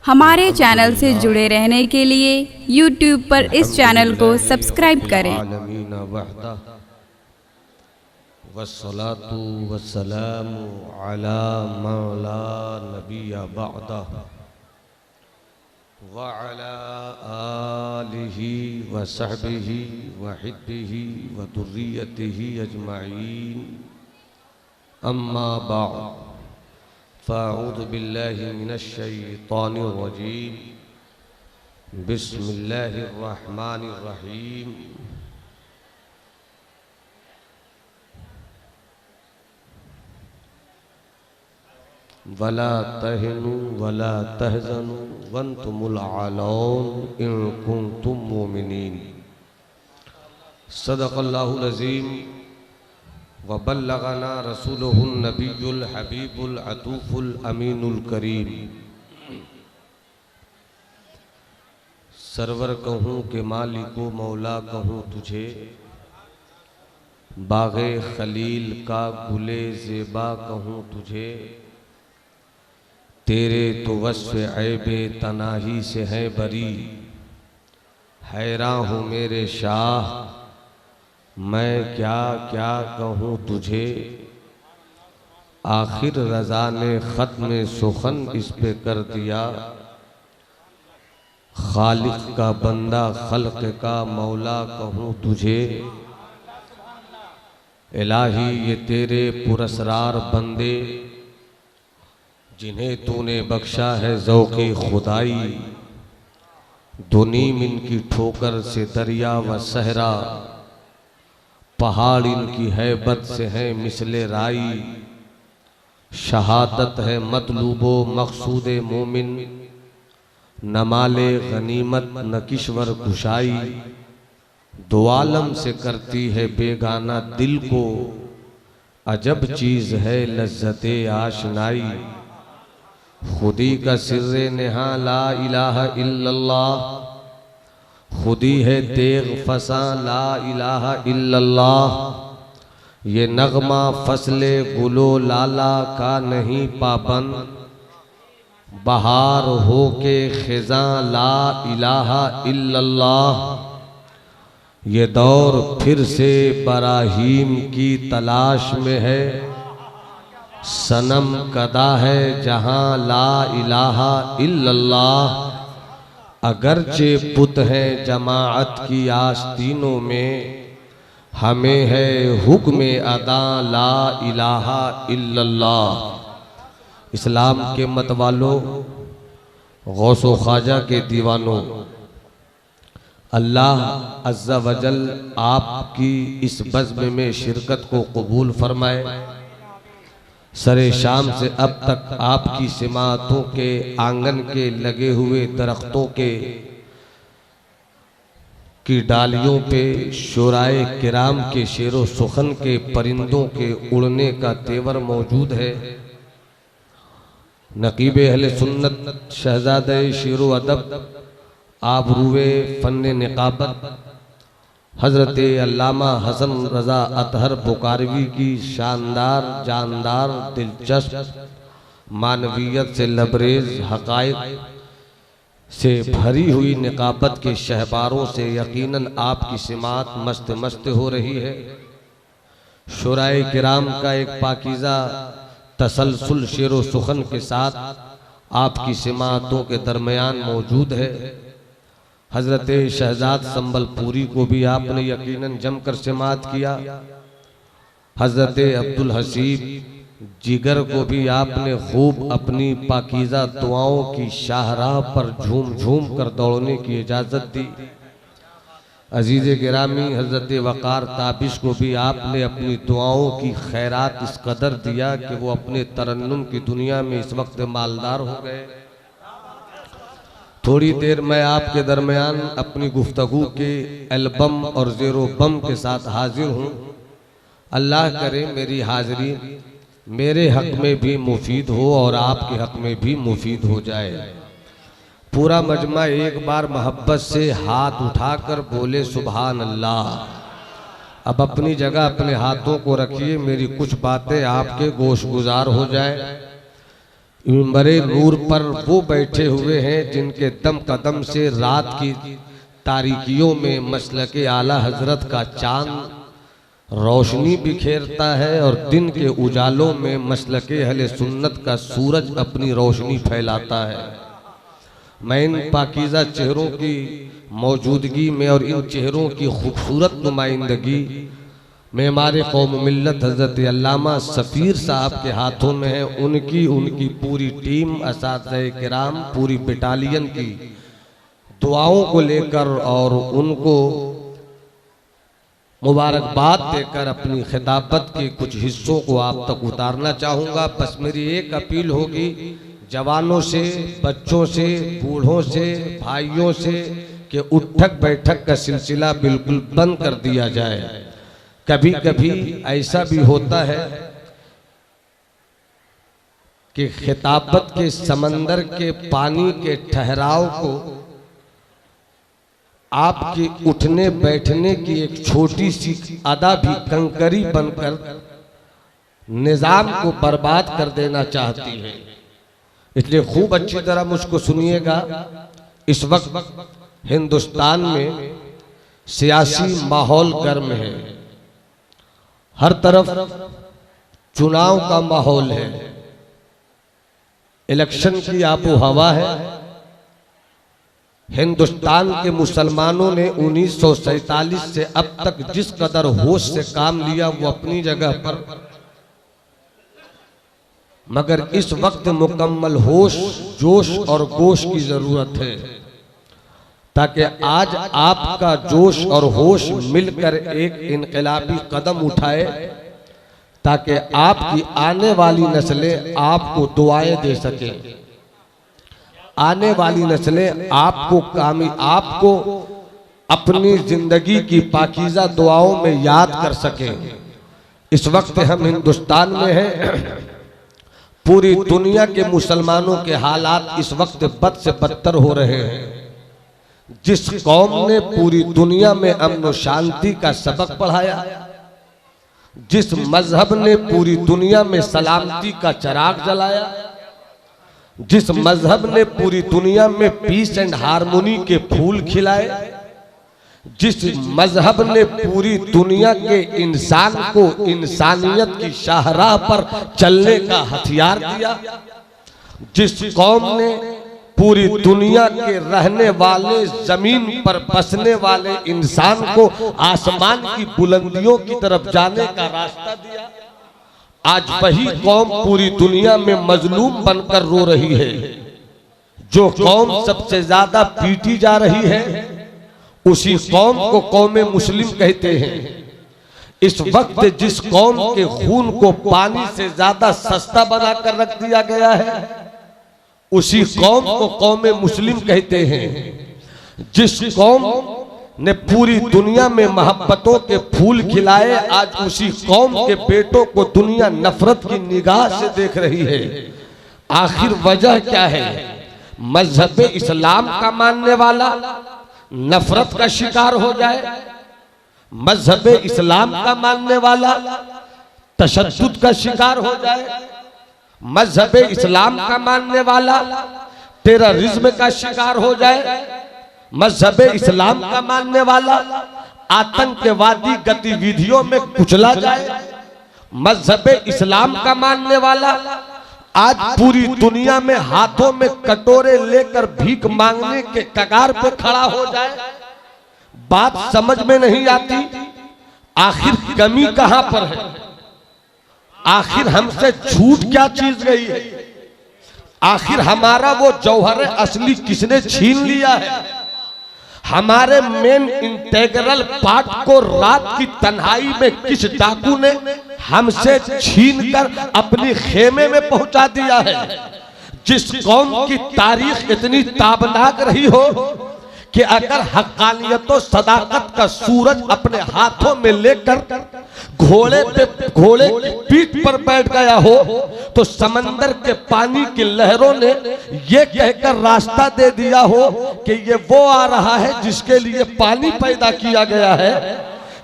हमारे चैनल से जुड़े रहने के लिए YouTube पर इस चैनल को सब्सक्राइब करें। वस्सलातु वस्सलामु अला मौला नबिया बअदा व अला आलिहि व सहबिहि व हिब्बिहि व दुर्रियतिहि अजमाइन अम्मा बअद फ़अऊज़ु बिल्लाहि मिनश शैतानिर रजीम बिस्मिल्लाहिर रहमानिर रहीम। वला तहनु वला तहज़नु वंतुमुल आलौन इन कुंतुम मोमिनीन। सदक़ल्लाहुल अज़ीम व बल्लगना रसूलुहुन नबियुल हबीबुल अतूफुल अमीनुल करीम। सरवर कहूँ के मालिको मौला कहूँ तुझे, बाग़े खलील का गुले ज़ेबा कहूँ तुझे। तेरे तो वस्फ़ ऐबे तनाही से है बरी, हैरान हूँ मेरे शाह मैं क्या क्या कहूँ तुझे। आखिर रज़ा ने ख़त्म सुखन इस पे कर दिया, खालिक का बंदा खल्क़ का मौला कहूँ तुझे। इलाही ये तेरे पुरस्रार बंदे, जिन्हें तूने बख्शा है ज़ौक़े खुदाई। दुनीम इनकी ठोकर से दरिया व सहरा, पहाड़ इनकी हैबत से है मिसले राई। शहादत है मतलूबो मकसूदे मोमिन, न माले गनीमत न किश्वर कुशाई। दो आलम से करती है बेगाना दिल को, अजब चीज़ है लज्जते आशनाई। खुदी का सिर्रे नेहा ला इलाहा इल्लल्लाह, खुदी है तेग फसा ला इलाहा इल्लल्लाह। ये नगमा फसले गुलो लाला का नहीं पाबंद, बहार हो के खिज़ां ला इलाहा इल्लल्लाह। ये दौर फिर से बराहीम की तलाश में है, सनम कदा है जहाँ ला इलाहा इल्लल्लाह। अगरचे पुत हैं जमाअत की आस्तीनों में, हमें है हुक्म अदा ला इलाहा इल्लल्लाह। इस्लाम के मत वालों, गौसो ख्वाजा के दीवानों, अल्लाह अज़्ज़ा वजल आपकी इस बज़्म में शिरकत को कबूल फरमाए। सरे शाम से अब तक आपकी सिमातों के आंगन के लगे हुए दरख्तों के की डालियों पे शुराए किराम के शेरो सुखन के परिंदों के उड़ने का तेवर मौजूद है। नकीब अहले सुन्नत शहजादे शेरो अदब आबरूए फन्ने निकाबत हज़रत अल्लामा हसन रज़ा अतहर बुखारवी की शानदार जानदार दिलचस्प मानवियत से लबरेज हक़ाइक़ से भरी हुई निकाबत के शहबारों से यकीनन आपकी सिमात मस्त मस्त हो रही है। शुराए किराम का एक पाकीज़ा तसलसल शेरो सुखन के साथ आपकी सिमातों के दरमियान मौजूद है। हज़रत शहजाद संबलपुरी को भी आपने यकीनन जमकर समात किया। हज़रत अब्दुल हसीब जिगर को भी आपने खूब अपनी पाकीज़ा दुआओं की शाहराह पर झूम झूम कर दौड़ने की इजाज़त दी। अजीज़ गिरामी हज़रत वक़ार ताबिश को भी आपने अपनी दुआओं की खैरात इस कदर दिया कि वो अपने तरन्नुम की दुनिया में इस वक्त मालदार हो गए। थोड़ी देर मैं आपके दरमियान अपनी गुफ्तगू के एल्बम और ज़ेरो बम के साथ हाजिर हूँ। अल्लाह करे मेरी हाज़िरी मेरे हक़ में भी मुफीद हो और आपके हक़ में भी मुफीद हो जाए। पूरा मजमा एक बार मोहब्बत से हाथ उठाकर बोले सुभान अल्लाह। अब अपनी जगह अपने हाथों को रखिए, मेरी कुछ बातें आपके गोश गुजार हो जाए। मिंबरे नूर पर वो बैठे हुए हैं जिनके दम कदम से रात की तारीकियों में मसलके आला हजरत का चांद रोशनी बिखेरता है और दिन के उजालों में मसलके अहले सुन्नत का सूरज अपनी रोशनी फैलाता है। मैं इन पाकीज़ा चेहरों की मौजूदगी में और इन चेहरों की खूबसूरत नुमाइंदगी में हमारे कौम मिल्लत हज़रत अल्लामा सफ़ीर साहब के हाथों में है। उनकी पूरी टीम असातिज़े किराम पूरी बटालियन की दुआओं को लेकर और उनको मुबारकबाद देकर अपनी खिताबत के कुछ हिस्सों को आप तक उतारना चाहूँगा। बस मेरी एक अपील होगी जवानों से, बच्चों से, बूढ़ों से, भाइयों से कि उठक बैठक का सिलसिला बिल्कुल बंद कर दिया जाए। कभी कभी ऐसा भी होता है कि खिताबत के समंदर के पानी के ठहराव को आपके उठने बैठने की एक छोटी सी अदा भी कंकरी बनकर निजाम को बर्बाद कर देना चाहती है। इसलिए खूब अच्छी तरह मुझको सुनिएगा। इस वक्त हिंदुस्तान में सियासी माहौल गर्म है, हर तरफ चुनाव का माहौल है, इलेक्शन की आबो हवा है। हिंदुस्तान के मुसलमानों ने 1947 से अब तक जिस कदर होश से काम लिया वो अपनी जगह पर, मगर इस वक्त मुकम्मल होश, जोश और गोश की जरूरत है ताकि आज आपका जोश और होश मिलकर एक इनकलाबी कदम उठाए ताकि आपकी आने वाली नस्लें आपको दुआएं दे सके, आने वाली नस्लें आपको अपनी जिंदगी की पाकीज़ा दुआओं में याद कर सकें। इस वक्त हम हिंदुस्तान में हैं, पूरी दुनिया के मुसलमानों के हालात इस वक्त बद से बदतर हो रहे हैं। जिस कौम ने पूरी दुनिया में अमन और शांति का सबक पढ़ाया, जिस मजहब ने पूरी दुनिया में सलामती का चिराग जलाया, जिस मजहब ने पूरी दुनिया में पीस एंड हारमोनी के फूल खिलाए, जिस मजहब ने पूरी दुनिया के इंसान को इंसानियत की शाहराह पर चलने का हथियार दिया, जिस कौम ने पूरी दुनिया के रहने वाले, जमीन पर बसने वाले इंसान को आसमान की बुलंदियों की तरफ जाने का रास्ता दिया, आज वही कौम पूरी दुनिया में मजलूम बनकर रो रही है। जो कौम सबसे ज्यादा पीटी जा रही है उसी कौम को कौम मुस्लिम कहते हैं। इस वक्त जिस कौम के खून को पानी से ज्यादा सस्ता बनाकर रख दिया गया है उसी कौम को कौम मुस्लिम कहते हैं। जिस कौम ने पूरी दुनिया में मोहब्बतों के फूल खिलाए, आज उसी कौम के बेटों को दुनिया नफरत की निगाह से देख रही है। आखिर वजह क्या है? मजहब इस्लाम का मानने वाला नफरत का शिकार हो जाए, मजहब इस्लाम का मानने वाला तशद्दुद का शिकार हो जाए, मजहब इस्लाम का मानने वाला टेररिज्म का शिकार हो जाए, मजहब इस्लाम का मानने वाला आतंकवादी गतिविधियों में कुचला जाए, मजहब इस्लाम का मानने वाला आज पूरी दुनिया में हाथों में कटोरे लेकर भीख मांगने के कगार पे खड़ा हो जाए। बात समझ में नहीं आती, आखिर कमी कहां पर है? आखिर हमसे छूट क्या चीज गई है? आखिर हमारा वो जौहर असली किसने छीन लिया है? हमारे मेन इंटेग्रल पार्ट को रात की तन्हाई में किस डाकू ने हमसे छीनकर अपनी खेमे में पहुंचा दिया है? जिस कौम की तारीख इतनी ताबनाक रही हो कि अगर हक्कानियत और सदाकत का सूरज अपने हाथों में लेकर घोड़े की पीठ पर बैठ गया हो तो समंदर के पानी की लहरों ने ये कहकर रास्ता दे दिया हो कि ये वो आ रहा है जिसके लिए पानी पैदा किया गया है,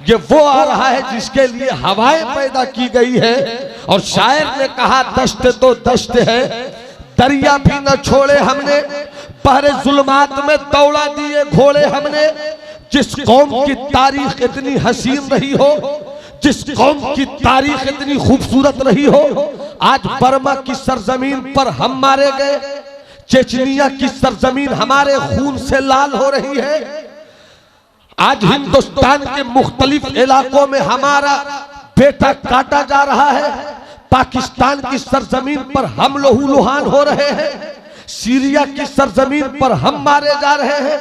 ये वो आ रहा है जिसके लिए हवाएं पैदा की गई है। और शायर ने कहा दश्त तो दश्त है, दरिया भी न छोड़े हमने, बहरे जुल्मात में दौड़ा दिए घोड़े हमने। जिस कौम की तारीख इतनी हसीन रही हो, जिस कौम की तारीख इतनी खूबसूरत रही हो, आज बर्मा की सरजमीन पर हम मारे गए, चेचनिया की सरजमीन हमारे खून से लाल हो रही है। आज हिंदुस्तान के मुख्तलिफ इलाकों में हमारा बेटा काटा जा रहा है, पाकिस्तान की सरजमीन पर हम लहूलुहान हो रहे हैं, सीरिया की सरजमीन पर हम मारे जा रहे हैं,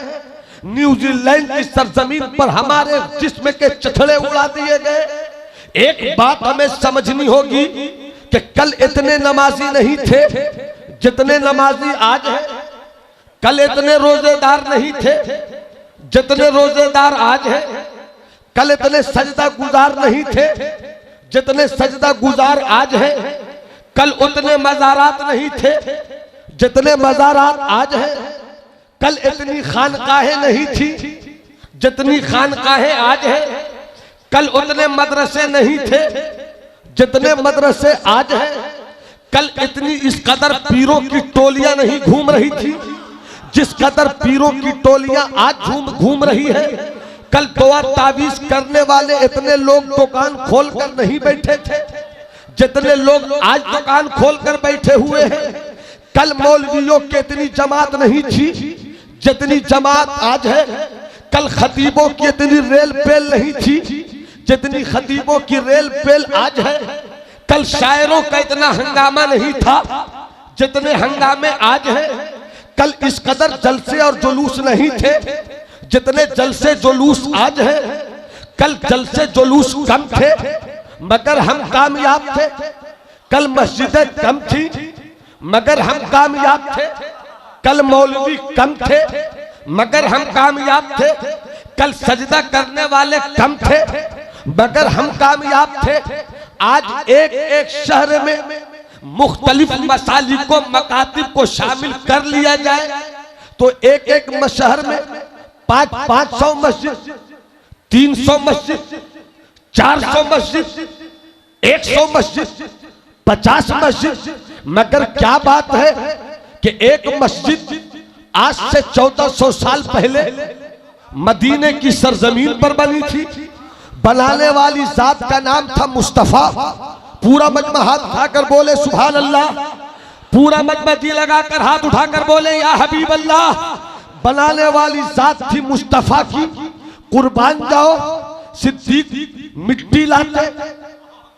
न्यूजीलैंड की सरजमीन पर हमारे जिस्म के चथड़े उड़ा दिए गए। एक बात हमें समझनी होगी कि कल इतने नमाजी नहीं थे जितने नमाजी आज हैं, कल इतने रोजेदार नहीं थे जितने रोजेदार आज हैं, कल इतने सजदा गुजार नहीं थे जितने सजदा गुजार आज हैं, कल उतने मज़ारात नहीं थे जितने मज़ारात आज हैं, कल इतनी खानकाहें नहीं थी जितनी खानकाहें आज हैं, कल उतने मदरसे नहीं थे जितने मदरसे आज हैं, कल इतनी इस कदर पीरों की टोलियां नहीं घूम रही थी जिस कदर पीरों की टोलियां आज घूम रही है। कल दुआ तावीज करने वाले इतने लोग दुकान खोलकर नहीं बैठे थे जितने लोग आज दुकान खोलकर बैठे हुए हैं। कल मौलवियों की इतनी जमात नहीं थी जितनी जमात आज है। कल खतीबों की इतनी रेल पेल नहीं थी जितनी खतीबों की रेल पेल आज है। कल शायरों का इतना हंगामा नहीं था जितने हंगामे आज हैं। कल इस कदर जलसे और जुलूस नहीं थे जितने जलसे जुलूस आज हैं। कल जलसे जुलूस कम थे मगर हम कामयाब थे। कल मस्जिदें कम थी मगर हम कामयाब थे। कल मौलवी कम थे मगर हम कामयाब थे। कल सजदा करने वाले कम थे मगर हम कामयाब थे। आज एक एक शहर में मुख्तलिफ मसालिक को मकातिब को शामिल कर लिया जाए तो एक एक शहर में 500 मस्जिद, 300 मस्जिद, 400 मस्जिद, 100 मस्जिद, 50 मस्जिद। मगर क्या बात है कि एक मस्जिद आज से 1400 साल पहले मदीने की सरजमीन पर बनी थी। बनाने वाली जात का नाम था मुस्तफा। पूरा मजमा हाथ उठाकर बोले सुभान अल्लाह। पूरा मजमा जी लगाकर हाथ उठाकर बोले या हबीब अल्लाह। बनाने वाली जात थी मुस्तफा की। कुर्बान जाओ। सिद्दीक मिट्टी लाते,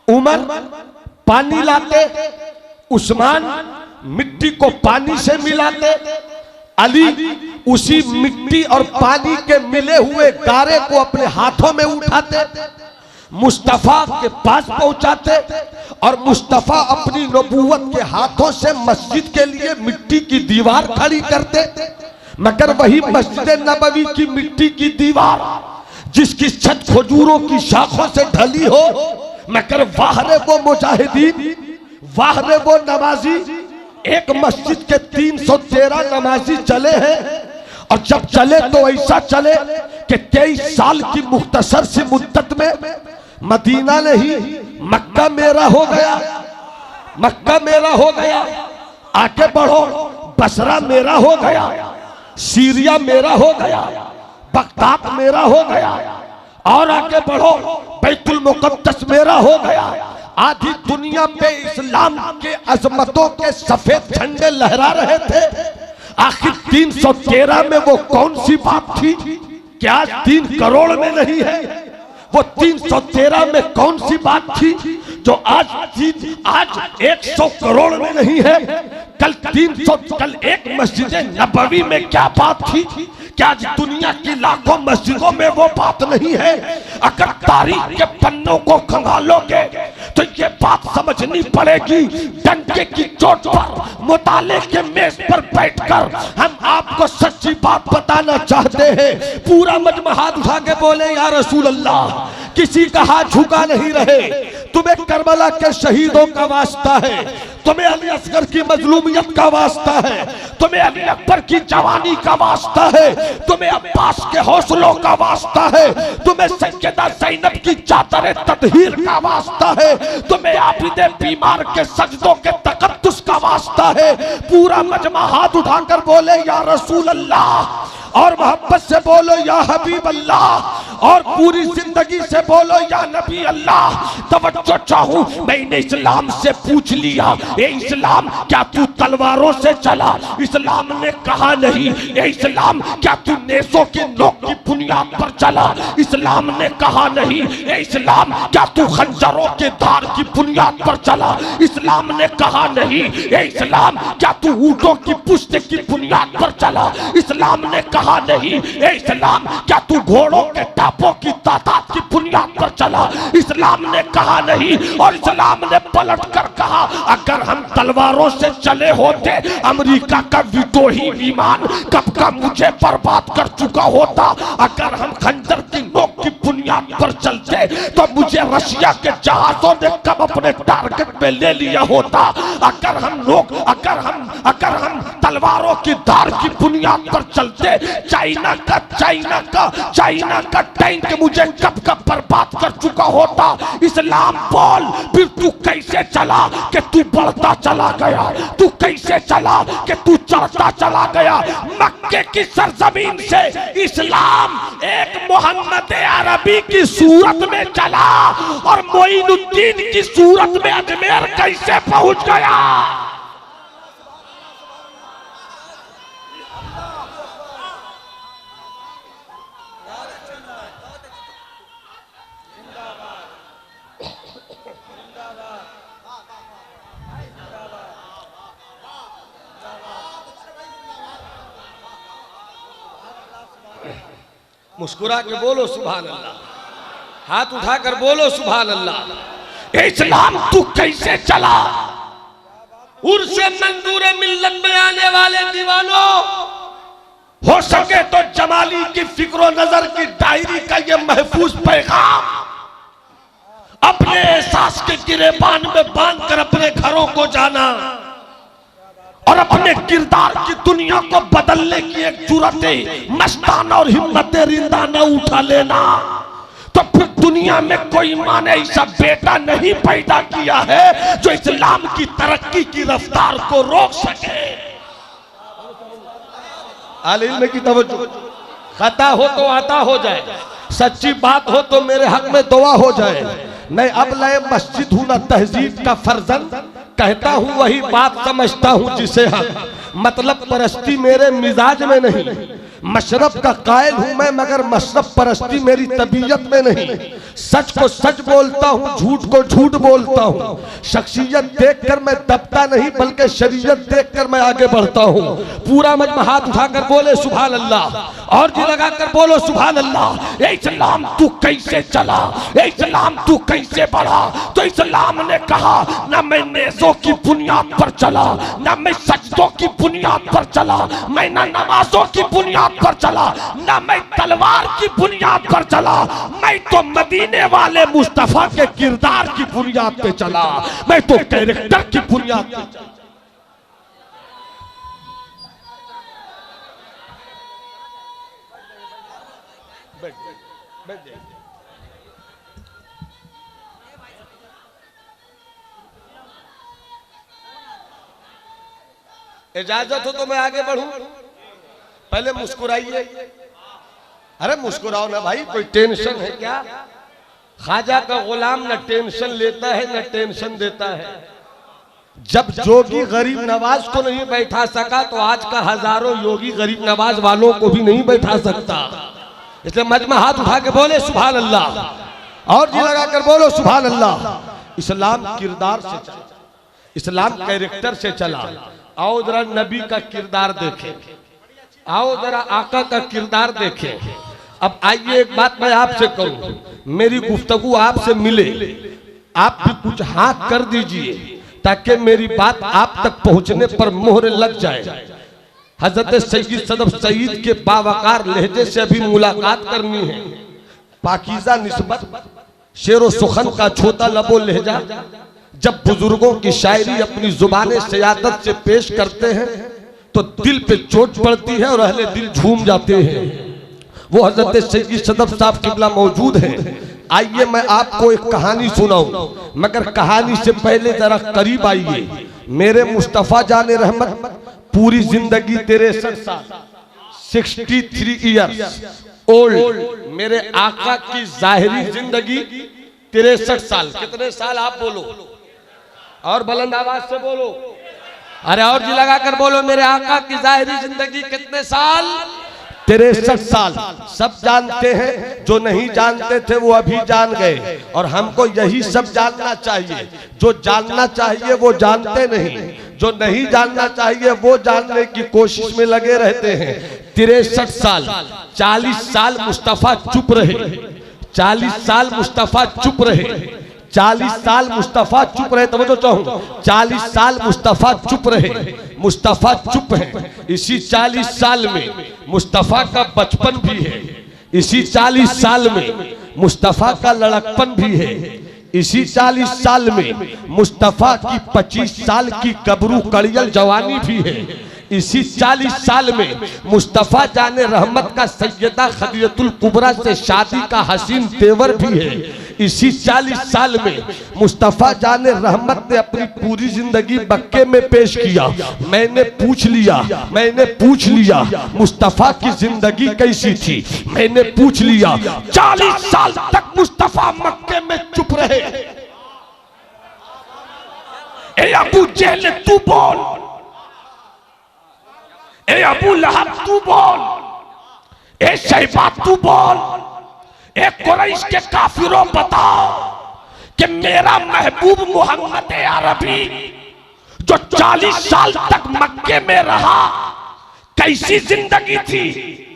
उमर पानी लाते, उस्मान मिट्टी को पानी से मिलाते, अली उसी मिट्टी और पानी के मिले हुए गारे को अपने हाथों में उठाते, मुस्तफा के पास पहुंचाते और मुस्तफा अपनी नबूवत के हाथों से मस्जिद के लिए मिट्टी की दीवार खड़ी करते। मगर वही मस्जिद नबवी की मिट्टी की दीवार जिसकी छत खजूरों की शाखों से ढली हो, मगर वाह रे वो मुजाहिदीन, वाह रे वो नमाजी। एक मस्जिद के 313 नमाजी चले हैं और जब चले तो ऐसा चले कि 23 साल की मुख्तसर सी मुद्दत में मदीना नहीं मक्का मेरा हो गया, मक्का मेरा हो गया। आगे बढ़ो, बसरा मेरा हो गया, सीरिया मेरा हो गया, बगदाद मेरा हो गया। और आगे बढ़ो, बैतुल मुकद्दस मेरा हो गया। आधी दुनिया पे इस्लाम के अजमतों के सफेद झंडे लहरा रहे थे। आखिर 313 में वो कौन सी बात थी क्या आज 3 करोड़ में नहीं है? वो 313 में कौन सी बात थी जो आज 100 करोड़ में नहीं है? कल एक मस्जिद नबवी में क्या बात थी क्या आज दुनिया की लाखों मस्जिदों में वो बात नहीं है? अगर तारीख के पन्नों को खंगालोगे तो ये बात समझनी पड़ेगी। डंके की चोट पर मुताले के मेज पर बैठकर हम आपको सच्ची बात बताना चाहते हैं। पूरा मजमा हाथ उठा के बोले या रसूल अल्लाह। किसी का हाथ झुका नहीं रहे। तुम्हें करबला के शहीदों का वास्ता है, तुम्हें अली असगर की मजलूमियत का वास्ता है, तुम्हें अली अकबर की जवानी का वास्ता है, तुम्हें अब्बास के हौसलों का वास्ता है, तुम्हें सैयदा ज़ैनब की चादर तदहीर का वास्ता है, तुम्हें आबिदे बीमार के सजदों के तकद्दुस का वास्ता है। पूरा मजमा हाथ उठाकर बोले या रसूल अल्लाह, और मोहब्बत से बोलो या हबीब अल्लाह, और पूरी जिंदगी से बोलो या नबी अल्लाह। तवज्जो चाहूं, मैंने इस्लाम से पूछ लिया, ए इस्लाम क्या तू तलवारों से चला? इस्लाम ने कहा नहीं। ए इस्लाम क्या तू नेज़ों की नोक की बुनियाद पर चला? इस्लाम ने कहा नहीं। ए इस्लाम क्या तू खंजरों के धार की बुनियाद पर चला? इस्लाम ने कहा नहीं। ए इस्लाम क्या तू ऊंटों की पुश्त की बुनियाद पर चला? इस्लाम ने कहा नहीं। ए इस्लाम क्या तू घोड़ों के टापों की तादाद की बुनियाद पर चला? इस्लाम ने कहा नहीं। और इस्लाम ने पलट कर कहा, अगर हम तलवारों से चले होते, अमेरिका का विद्रोही विमान कब का मुझे बर्बाद कर चुका होता। अगर हम खंजर की नोक की बुनियाद पर चलते तो मुझे रशिया के जहाजों ने कब अपने टारगेट पे ले लिया होता। अगर हम तलवारों की धार की बुनियाद पर चलते, चाइना का टैंक मुझे कब बर्बाद कर चुका होता। इस्लाम बोल, फिर तू कैसे चला कि तू बढ़ता चला गया? तू कैसे चला कि तू चढ़ता चला गया? मक्के की सरजमीन से इस्लाम एक मोहम्मद अरबी की सूरत में चला, और मोइनुद्दीन की सूरत में अजमेर कैसे पहुंच गया? मुस्कुरा के बोलो सुभान अल्लाह, हाथ उठाकर बोलो सुभान अल्लाह। इस्लाम तू कैसे चला? उर्से मंजूर मिल्लत में आने वाले दीवानों, हो सके तो जमाली की फिक्रो नजर की डायरी का ये महफूज पैगाम अपने एहसास के गिरेबान में बांध कर अपने घरों को जाना, और अपने किरदार की दुनिया को बदलने की एक जुर्रत मस्ताना और हिम्मत रिंदा न उठा लेना, तो फिर दुनिया में कोई माँ ने ऐसा बेटा नहीं पैदा किया है जो इस्लाम की तरक्की की रफ्तार को रोक सके। आले इल्म की तवज्जो, खता हो तो आता हो जाए, सच्ची बात हो तो मेरे हक में दुआ हो जाए। मैं अब लय मस्जिद हूं ना तहजीब का फर्जंद, कहता हूं वही बात समझता हूं जिसे हम, मतलब परस्ती मेरे मिजाज में नहीं। मशरब का कायल हूं मैं मगर मशरब परस्ती मेरी तबीयत में नहीं। सच को सच बोलता हूं, झूठ को झूठ बोलता हूं। शख्सियत देखकर मैं दबता नहीं बल्कि शरीयत देखकर मैं आगे बढ़ता हूं। पूरा मजमा हाथ उठाकर बोले सुभान अल्लाह, और जी लगाकर बोलो सुभान अल्लाह। ए इस्लाम तू कैसे चला? ए इस्लाम तू कैसे बढ़ा? तो इस्लाम ने कहा, ना मैं नेज़ों की बुनियाद पर चला, ना मैं सजदों की बुनियाद पर चला, मैं ना नमाजों की बुनियाद पर चला, ना मैं तलवार की बुनियाद पर चला, मैं तो मदीने वाले मुस्तफा के किरदार की बुनियाद पे चला, मैं तो कैरेक्टर की बुनियाद पे चला। इजाजत हो तो मैं आगे बढ़ूं? पहले मुस्कुराइए। अरे मुस्कुराओ ना भाई, कोई टेंशन है क्या? ख्वाजा का गुलाम न टेंशन लेता है न टेंशन देता है। जब जोगी गरीब नवाज को नहीं बैठा सका तो आज का हजारों योगी गरीब नवाज वालों को भी नहीं बैठा सकता। इसलिए मजमा हाथ उठा के बोले सुभान अल्लाह, और जी लगाकर बोलो सुभान अल्लाह। इस्लाम किरदार से चला, इस्लाम कैरेक्टर से चला। आओ जरा नबी का किरदार देखें, आओ जरा आका का किरदार देखें। अब आइए एक बात मैं आपसे कहूं, मेरी गुफ्तगू आपसे मिले, आप भी कुछ हाँ कर दीजिए ताकि मेरी बात आप तक पहुंचने पर मोहर लग जाए। हजरत सैयद सदफ सईद के बावकार लहजे से अभी मुलाकात करनी है। पाकीज़ा निस्बत शेरो सुखन का छोटा लबो लहजा जब बुजुर्गों की शायरी अपनी जुबान सियादत से पेश करते हैं तो दिल पे चोट पड़ती है और अहले दिल झूम जाते हैं। वो हजरत सैयदी सदफ साहब किबला मौजूद हैं। आइए मैं आपको एक कहानी सुनाऊं, मगर कहानी से पहले जरा करीब आइए। मेरे मुस्तफा जाने रहमत पूरी जिंदगी 63 साल 63 ईयर्स ओल्ड, मेरे आका की जाहिरी जिंदगी 63 साल। कितने साल आप बोलो और बुलंद आवाज से बोलो, अरे और जी लगा कर बोलो, मेरे आका की जाहिरी जिंदगी कितने साल? 63 साल। सब जानते हैं, जो नहीं जानते थे वो अभी जान गए, और हमको यही सब जानना चाहिए। जो जानना चाहिए वो जानते नहीं, जो नहीं जानना चाहिए वो जानने की कोशिश में लगे रहते हैं। 63 साल, 40 साल मुस्तफा चुप रहे, 40 साल मुस्तफा चुप रहे, 40 साल मुस्तफा चुप रहे। तवज्जो चाहूं, 40 साल मुस्तफा चुप रहे, मुस्तफा चुप है। इसी 40 साल में मुस्तफा का बचपन भी है, इसी 40 साल में मुस्तफा का लड़कपन भी है, इसी 40 साल में मुस्तफा की 25 साल की गबरू कड़ियल जवानी भी है, इसी 40 साल में मुस्तफा जाने रहमत का सैयदा खदीजतुल कुबरा से शादी का हसीन तेवर भी है, इसी 40 साल में मुस्तफा जाने रहमत ने अपनी पूरी जिंदगी मक्के में पेश किया। मैंने पूछ लिया मुस्तफा की जिंदगी कैसी थी, मैंने पूछ लिया। 40 साल तक मुस्तफा मक्के में चुप रहे। ए अबू जहल तू बोल, ए अबू लहब तू बोल, ए शैबा तू बोल, ए कुरैश के काफिरों बताओ कि मेरा महबूब मोहम्मद अरबी जो 40 साल तक मक्के में रहा कैसी जिंदगी थी?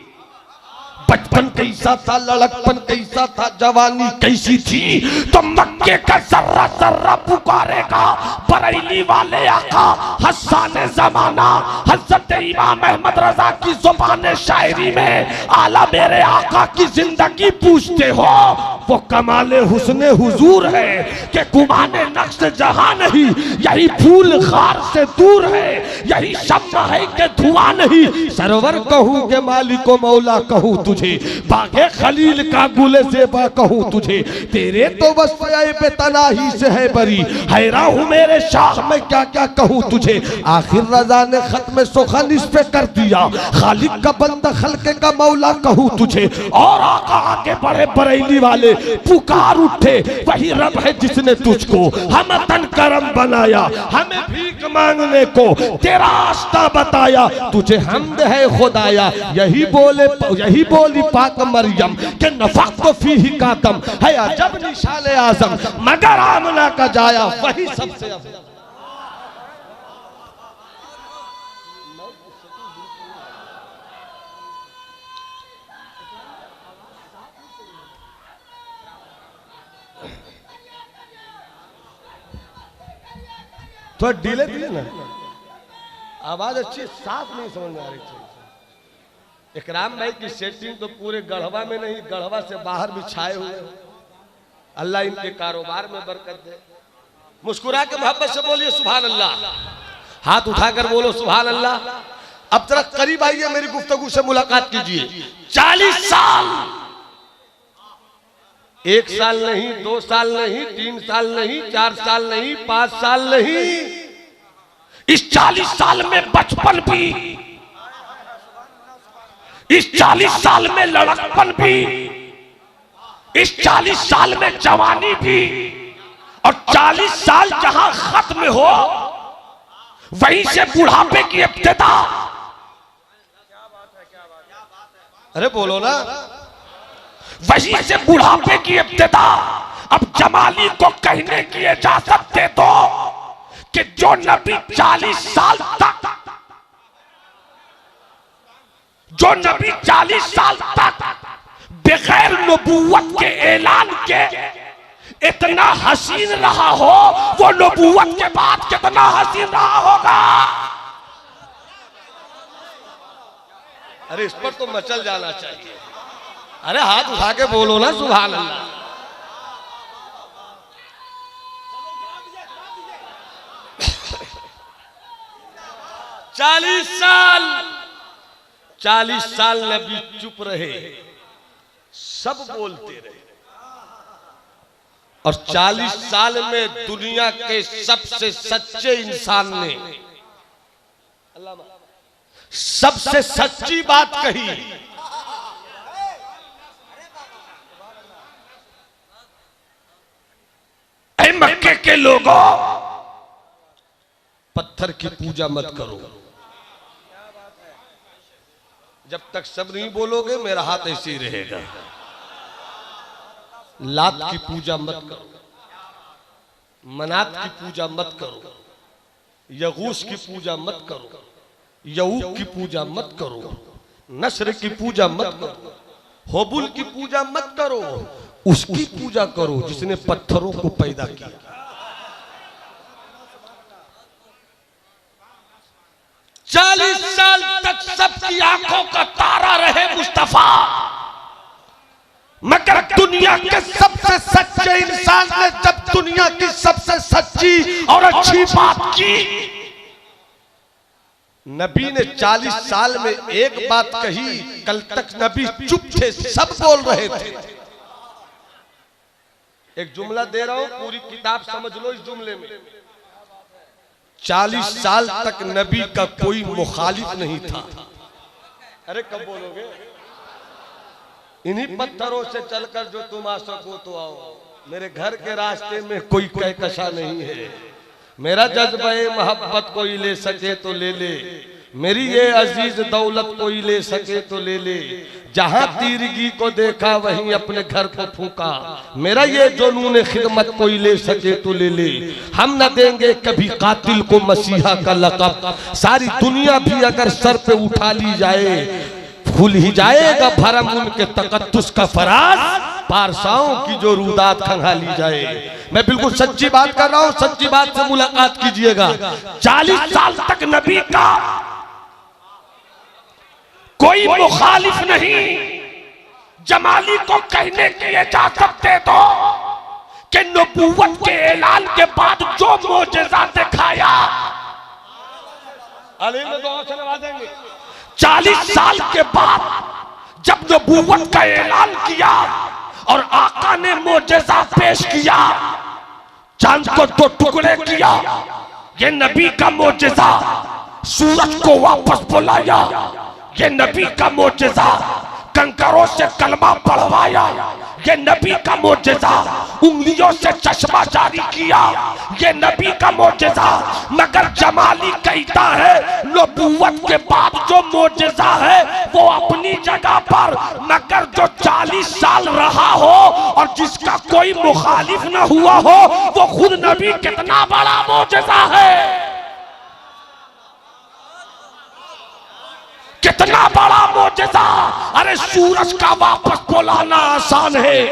बचपन कैसा था, लड़कपन कैसा था, जवानी कैसी थी? तो मक्के का जर्रा जर्रा पुकारेगा बरेली वाले आका हसन जमाना हजरत इमाम अहमद रजा की जुबान शायरी में आला मेरे आका की जिंदगी पूछते हो। वो कमाले हुस्ने हुजूर है कि गुमाने नक्श जहां नहीं, यही फूल खार से दूर है, यही शम्मा है कि धुआं नहीं। सरवर कहूं के मालिको मौला कहूं तुझे, बागे खलील का गुले ज़ेबा कहूं तुझे, तेरे तो बस पे तनाही से है बरी, हैरान हूं मेरे शाह में क्या क्या कहूं तुझे। आखिर रजा ने खत्म सुखन इस पे कर दिया, खालिक का बंदा खल्के का मौला कहूं तुझे। और आका आगे बढ़े बरेली वाले पुकार उठे, वही रब है जिसने तुझको हम तन करम बनाया, हमें भीख मांगने को तेरा रास्ता बताया, तुझे हमद है खुदाया। यही बोली पाक मरियम के नफख्त फीही का दम है अजब निशान आजम, मगर आमना का जाया वही सबसे अफजल। थोड़ा डिले दिए ना, आवाज अच्छी साफ नहीं समझ में आ रही थी। इकराम भाई की सेटिंग तो पूरे गढ़वा में नहीं, गढ़वा से बाहर भी छाए हुए। अल्लाह इनके कारोबार में बरकत दे। मुस्कुरा के मोहब्बत से बोलिए सुभान अल्लाह, हाथ उठाकर बोलो सुभान अल्लाह। अब जरा करीब आइए, मेरी गुफ्तगू से मुलाकात कीजिए। 40 साल, 1 साल नहीं, 2 साल नहीं, 3 साल नहीं, 4 साल नहीं, 5 साल नहीं, इस 40 साल में बचपन भी, इस 40 साल में लड़कपन भी, इस 40 साल में जवानी भी, और 40 साल जहां खत्म हो वहीं से बुढ़ापे की इब्तिदा। अरे बोलो ना, वहीं से बुढ़ापे की इब्तिदा। अब जमाली को कहने की इजाजत दे दो कि जो नबी 40 साल तक, जो नबी 40 साल तक बगैर नबूवत के ऐलान के इतना हसीन रहा हो, वो नबूवत के बाद कितना हसीन रहा होगा। अरे इस पर तो मचल जाना चाहिए। अरे हाथ उठा के बोलो ना सुभान अल्लाह। 40 साल नबी चुप रहे, सब बोलते रहे, और 40 साल में दुनिया के सबसे सच्चे इंसान ने सबसे सच्ची बात कही। ऐ मक्के के लोगों, पत्थर की पूजा मत करो। जब तक सब नहीं बोलोगे मेरा हाथ ऐसे ही रहेगा। लात की पूजा मत करो, मनात की पूजा मत करो, यगूस की पूजा मत करो, यऊक की पूजा मत करो, नस्र की पूजा मत करो, होबुल की पूजा मत करो, उसकी पूजा करो जिसने पत्थरों को पैदा किया। चालीस साल तक सबकी आंखों का तारा रहे मुस्तफा, मगर दुनिया के सबसे सच्चे इंसान ने जब दुनिया की सबसे सच्ची और अच्छी बात की, नबी ने 40 साल में एक बात कही। कल तक नबी चुप थे, सब बोल रहे थे। एक जुमला दे रहा हूं, पूरी किताब समझ लो इस जुमले में। 40 साल तक नबी का कोई मुखालिफ नहीं था। अरे कब बोलोगे? इन्हीं पत्थरों से चलकर जो तुम आ सको तो आओ। मेरे घर के रास्ते में कोई कहकशा नहीं है। मेरा जज्बे मोहब्बत कोई ले सके तो ले ले, मेरी ये अजीज दौलत कोई ले सके तो ले ले। जहां तीरगी को देखा वहीं अपने घर को फूका, मेरा ये जुनून खिदमत कोई ले सके तो ले ले। हम न देंगे कभी कातिल को मसीहा का लक़ब, सारी दुनिया भी अगर सर पे उठा ली जाए, भूल ही जाएगा भरम उनके तकद्दुस का फराज, पारसाओं की जो रूदात खंगाली जाए। मैं बिल्कुल सच्ची बात कर रहा हूं, सच्ची बात से मुलाकात कीजिएगा। 40 साल तक नबी का कोई मुखालिफ नहीं। जमाली को कहने के इजाजत दे दो कि नबूवत के ऐलान के बाद जो मोजेज़ा दिखाया, अली में दुआ से नवाजेंगे। 40 साल के बाद जब नबूवत का ऐलान किया और आका ने मोजेज़ा पेश किया, चांद को 2 टुकड़े किया, ये नबी का मोजेज़ा। सूरज को वापस बुलाया, ये नबी का मोजेज़ा। कंकरों से कलमा पढ़वाया, ये नबी का मोजेज़ा। उंगलियों से चश्मा जारी किया, ये नबी का मोजेज़ा। मगर जमाली कहता है नबूवत के बाद जो मोजेज़ा है वो अपनी जगह पर, मगर जो 40 साल रहा हो और जिसका कोई मुखालिफ न हुआ हो, वो खुद नबी कितना बड़ा मोजेज़ा है, कितना बड़ा मोजेज़ा। अरे सूरज का वापस बुलाना आसान है,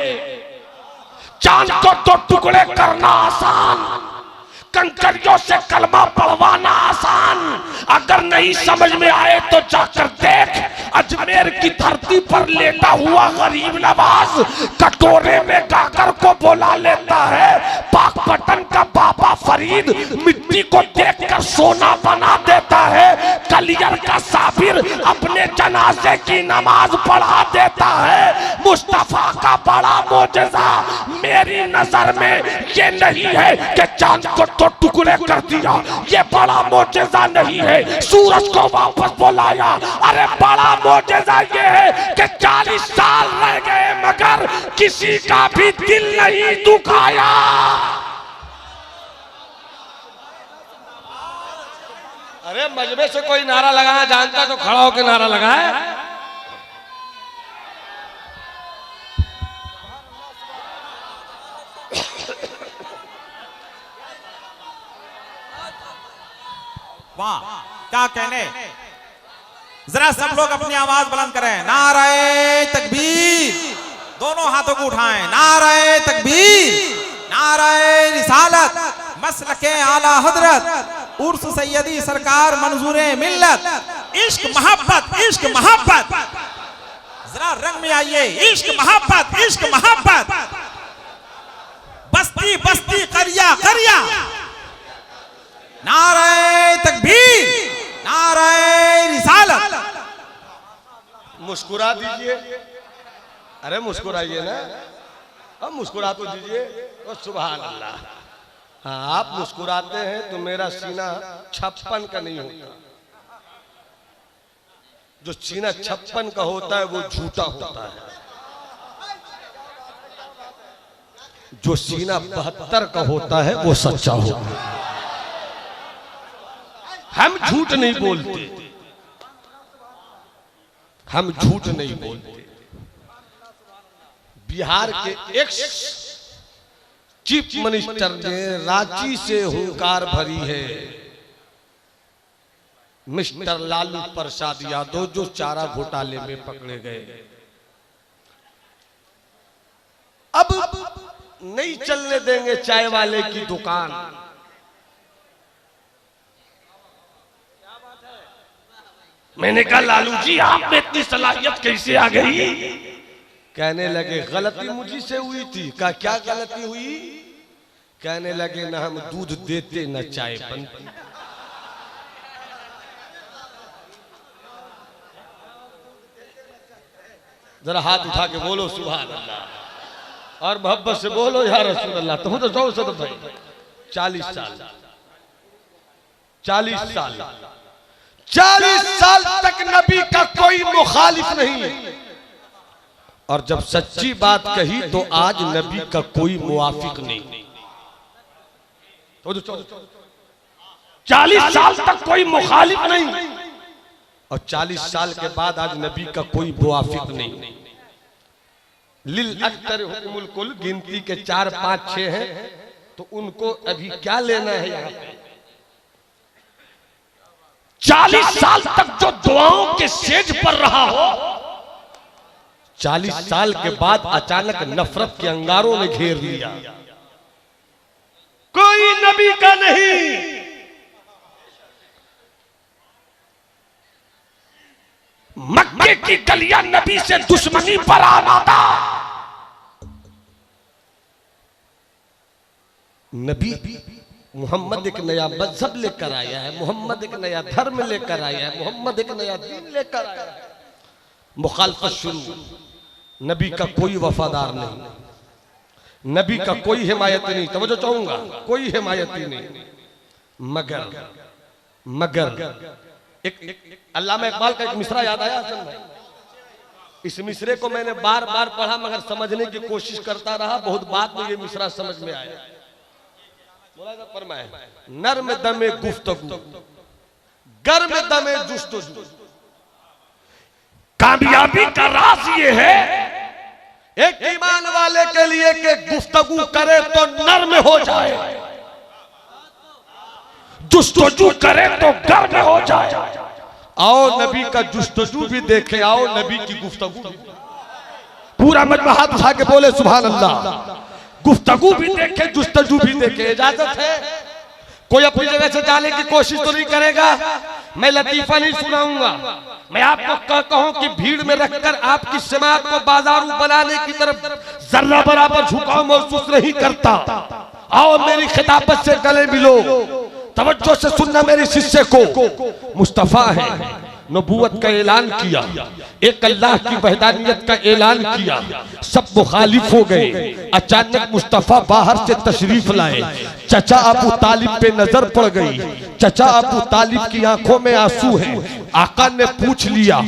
चांद को 2 टुकड़े करना आसान, कंकरियों से कलमा पढ़वाना आसान। अगर नहीं समझ में आए तो जाकर देख, अजमेर की धरती पर लेटा हुआ गरीब नवाज कटोरे में गाकर को बुला लेता है। पाकपटन का बाबा फरीद मिट्टी को देखकर सोना बना देता है। कलियर का साबिर अपने जनाजे की नमाज पढ़ा देता है। मुस्तफा का बड़ा मोजेज़ा मेरी नजर में ये नहीं है कि चांद को 2 टुकड़े कर दिया, ये बड़ा मोजेज़ा नहीं है। सूरज को वापस बुलाया, अरे बड़ा मोजेज़ा ये है कि 40 साल रह गए मगर किसी का भी दिल नहीं दुखाया। अरे मजमे से कोई नारा लगाना जानता तो खड़ा होकर नारा लगाए। वाह क्या कहने। जरा सब लोग अपनी आवाज बुलंद करें, नारे तकबीर। दोनों हाथों को उठाएं, नारे तकबीर, नारे रिसालत, मसलके आला हजरत, उर्स सैयदी सरकार मंजूरे मिल्लत। इश्क मोहब्बत, इश्क मोहब्बत, जरा रंग में आइए। इश्क मोहब्बत, इश्क मोहब्बत, बस्ती बस्ती करिया करिया। नारे तकबीर, नारे रिसालत। मुस्कुरा दीजिए, अरे मुस्कुराइए ना, अब मुस्कुरा तो दीजिए। तो सुभान अल्लाह। हाँ, आप मुस्कुराते हैं तो मेरा सीना 56 का नहीं होता। जो सीना 56 का होता है वो झूठा होता है। जो सीना 72 का होता है वो सच्चा होता है। हम झूठ नहीं बोलते, हम झूठ नहीं बोलते। बिहार के एक्स चीफ मिनिस्टर ने रांची से हुंकार भरी है मिस्टर लालू प्रसाद यादव, जो चारा घोटाले में पकड़े गए। अब नहीं चलने देंगे चाय वाले की दुकान। मैंने कहा लालू जी आप में इतनी सलाहियत कैसे आ गई? कहने लगे गलती मुझी से हुई थी। कहा क्या गलती हुई? कहने लगे ना हम दूध देते न चाय बनती। जरा हाथ उठा के बोलो सुभान अल्लाह और मोहब्बत से बोलो या रसूल अल्लाह। तुम तो जाओ सदर भाई 40 साल 40 साल तक नबी का कोई मुखालिफ नहीं है, और जब सच्ची बात कही तो आज नबी का कोई मुआफिक नहीं। 40 साल तक कोई मुखालिफ नहीं, और 40 साल के बाद आज नबी का कोई मुआफिक नहीं। लिल अक्तर हुकुमुल कुल, गिनती के 4 5 6 हैं, तो उनको अभी क्या लेना है यहाँ पे? 40 साल तक जो दुआओं के सेज पर रहा हो, 40 साल के बाद अचानक नफरत के अंगारों ने घेर लिया। कोई नबी का नहीं। मक्के की गलियां नबी से दुश्मनी पर आना था। नबी मोहम्मद एक नया मजहब लेकर आया है, मोहम्मद एक नया धर्म लेकर आया है, मोहम्मद एक नया दीन लेकर आया है। मुखालफत शुरू। नबी का कोई वफादार नहीं, नबी का कोई हिमायती नहीं। तवज्जो चाहूंगा, कोई हिमायती नहीं। मगर एक अल्लामा इकबाल का एक मिसरा याद आया हसन भाई। इस मिसरे को मैंने बार बार पढ़ा मगर समझने की कोशिश करता रहा। बहुत बाद में ये मिसरा समझ में आया। नर्म दमे गुफ्तगू गर्म दमे जुस्तजू। कामयाबी का राज ये है एक ईमान वाले के लिए कि गुफ्तगू करे तो नर्म हो जाए, जुस्तजू करे तो गर्म हो जाए। आओ नबी का जुस्तजू भी देखे, आओ नबी की गुफ्तगू। पूरा मजमा हाथ उठा के बोले सुभान अल्लाह। गुफ्तगू भी देखे, जुस्तजू भी देखे। इजाजत है? कोई अपनी जगह से जाने की कोशिश तो नहीं करेगा। मैं लतीफा नहीं सुनाऊंगा। मैं आपको कहूं कि भीड़ में रखकर आपकी समात को बाजारू बनाने की तरफ जर्रा बराबर झुकाव महसूस नहीं करता। आओ मेरी खिताबत से गले मिलो, तवज्जो से सुनना मेरे शिष्य को। मुस्तफा है, नबूवत का ऐलान किया, एक अल्लाह की वहदानियत का ऐलान किया, सब मुखालिफ हो गए। अचानक मुस्तफा बाहर से तशरीफ लाए। चचा अबू तालिब पे नजर पड़ गई। चचा अबू तालिब की आंखों में आंसू है। आका ने पूछ लिया,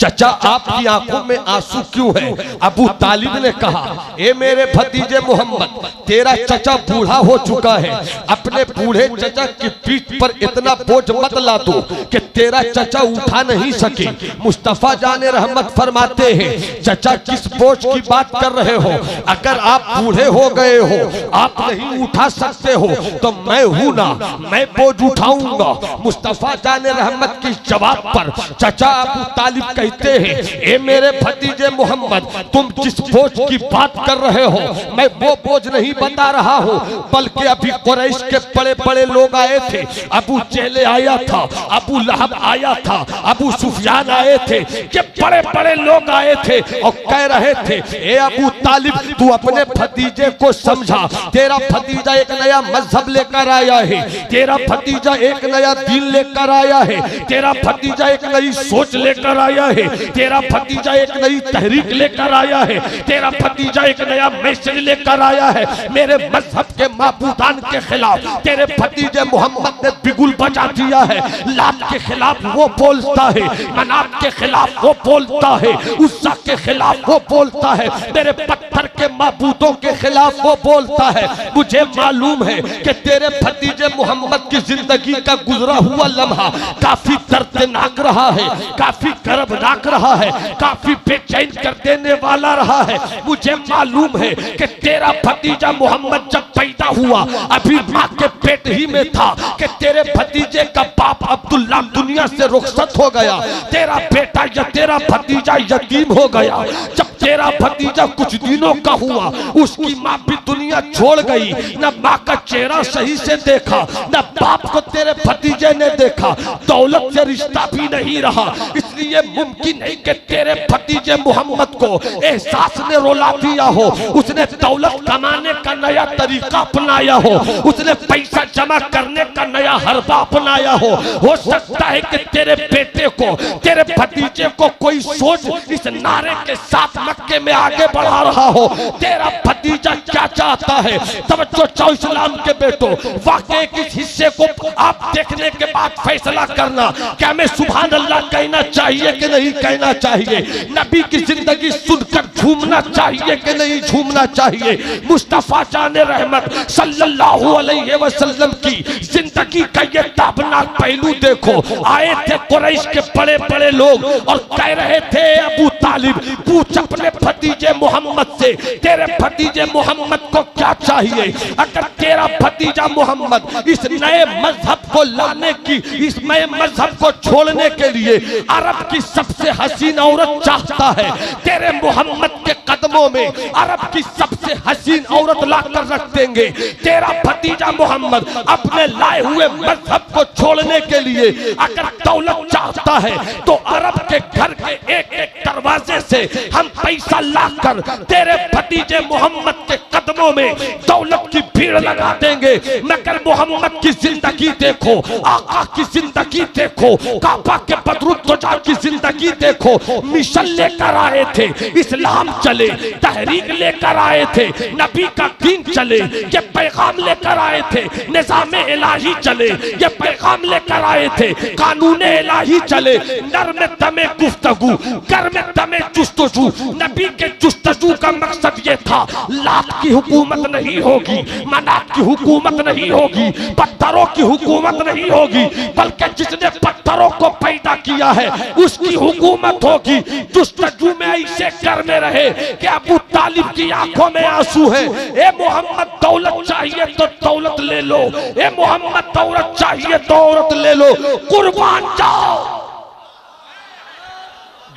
चचा आपकी आंखों में आंसू क्यों है? अबू तालिब ने कहा, ए मेरे भतीजे मोहम्मद, तेरा चचा बूढ़ा हो चुका है। अपने बूढ़े चचा की पीठ पर इतना बोझ मत ला दो कि तेरा चचा उठा नहीं सके। मुस्तफा जाने रहमत फरमाते हैं, चचा किस बोझ की बात कर रहे हो? अगर आप बूढ़े हो गए हो, आप नहीं उठा सकते हो, तो मैं हूं ना, मैं बोझ उठाऊंगा। मुस्तफा जाने रहमत की जवाब पर चाचा अबू तालिब कहते हैं, ए मेरे भतीजे मोहम्मद, तुम जिस बोझ की बात कर रहे हो मैं वो बोझ नहीं बता रहा हूँ, बल्कि अभी कुरैश के बड़े बड़े लोग आए थे। अबू चेले आया था, अबू लहब आया था, अबू सुफियान आए थे, ये बड़े बड़े लोग आए थे और कह रहे थे, ए अबू तालिब तू अपने भतीजे को समझा, तेरा भतीजा एक नया मजहब लेकर आया है, तेरा भतीजा एक नया दीन लेकर आया है, तेरा भतीजा एक नई सोच लेकर आया है, तेरा भतीजा एक नई तहरीक लेकर आया है, तेरा भतीजा एक नया मैसेज लेकर आया है। मेरे मजहब के माबूदान के खिलाफ तेरे भतीजे मोहम्मद ने बिगुल बजा दिया है। लात के खिलाफ वो बोलता है, मनात के खिलाफ वो बोलता है, उस्सा के खिलाफ वो बोलता है, मेरे पत्थर के माबूदों के खिलाफ वो बोलता है। मुझे मालूम है कि तेरे भतीजे मोहम्मद की जिंदगी का गुजरा हुआ लम्हा काफी दर्दनाक रहा है, काफी कर्बनाक रहा है, काफी बेचैन कर देने वाला रहा है। मुझे मालूम है कि तेरा भतीजा मोहम्मद जब पैदा हुआ अभी माँ के पेट ही में था कि तेरे भतीजे का बाप अब्दुल्ला दुनिया से रुखसत हो गया, तेरा बेटा या तेरा भतीजा यतीम हो गया। जब तेरा भतीजा कुछ दिनों का हुआ उसकी माँ भी दुनिया छोड़ गई, न माँ का चेहरा सही से देखा, न बाप को तेरे भतीजे ने देखा, दौलत से रिश्ता भी नहीं रहा। इसलिए मुमकिन है कि तेरे भतीजे मोहम्मद को एहसास ने रुला दिया हो, उसने दौलत कमाने का नया तरीका अपनाया हो, उसने पैसा जमा करने का नया हरबा अपनाया हो सकता है कि तेरे बेटे को, तेरे भतीजे को कोई सोच इस नारे के साथ मक्के में आगे बढ़ा रहा हो। तेरा भतीजा क्या चाहता है, तवज्जो चाहो इस्लाम के बेटो, वाकई किस हिस्से को आप देखने के बाद फैसला करना, क्या मैं सुभान अल्लाह कहना चाहिए कि नहीं कहना चाहिए, नबी की जिंदगी सुनकर झूमना चाहिए कि नहीं झूमना चाहिए। मुस्तफा जान रहमत सल्लल्लाहु अलैहि वसल्लम की जिंदगी का ये ताबनाक पहलू देखो। आए थे कुरैश के बड़े बड़े लोग और कह रहे थे, अबू तालिब पूछ अपने भतीजे मोहम्मद से, तेरे भतीजे मोहम्मद को क्या चाहिए। अगर तेरा भतीजा मोहम्मद इस नए मजहब को लाने की, इस नए मजहब को छोड़ने के लिए अरब की सबसे हसीन औरत चाहता है, तेरे मोहम्मद के कदमों में अरब की सबसे हसीन औरत लाकर रख देंगे। तेरा भतीजा मोहम्मद अपने लाए हुए मजहब को छोड़ने के लिए अगर दौलत चाहता है तो अरब के घर के एक एक दरवाजे से हम पैसा लाकर तेरे भतीजे मोहम्मद के कदमों में दौलत की भीड़ लगा देंगे। मगर मोहम्मद की जिंदगी देखो, आका की जिंदगी देखो, काबा के बदरुद्दोजा की जिंदगी देखो। मिशन लेकर आए थे, इस्लाम चले, तहरीक लेकर आए थे, नबी का दीन चले, ये पैगाम लेकर आए थे, निज़ाम इलाही चले, ये पैगाम लेकर आए थे, कानून इलाही चले। नर में दमे गुफ्तगू, कर में दमे जुस्तजू। नबी के जुस्तजू का मकसद ये था, लात की हुकूमत नहीं होगी, मनात की हुकूमत नहीं होगी, पत्थरों की हुकूमत नहीं होगी, बल्कि जिसने पत्थरों को पैदा किया है उसकी हुकूमत होगी। जुस्तजू में ऐसे कर में रहे कि अबू तालिब की आंखों में आंसू है। ए मोहम्मद दौलत चाहिए तो दौलत ले लो, ए मोहम्मद औरत चाहिए तो औरत ले लो, कुर्बान जाओ।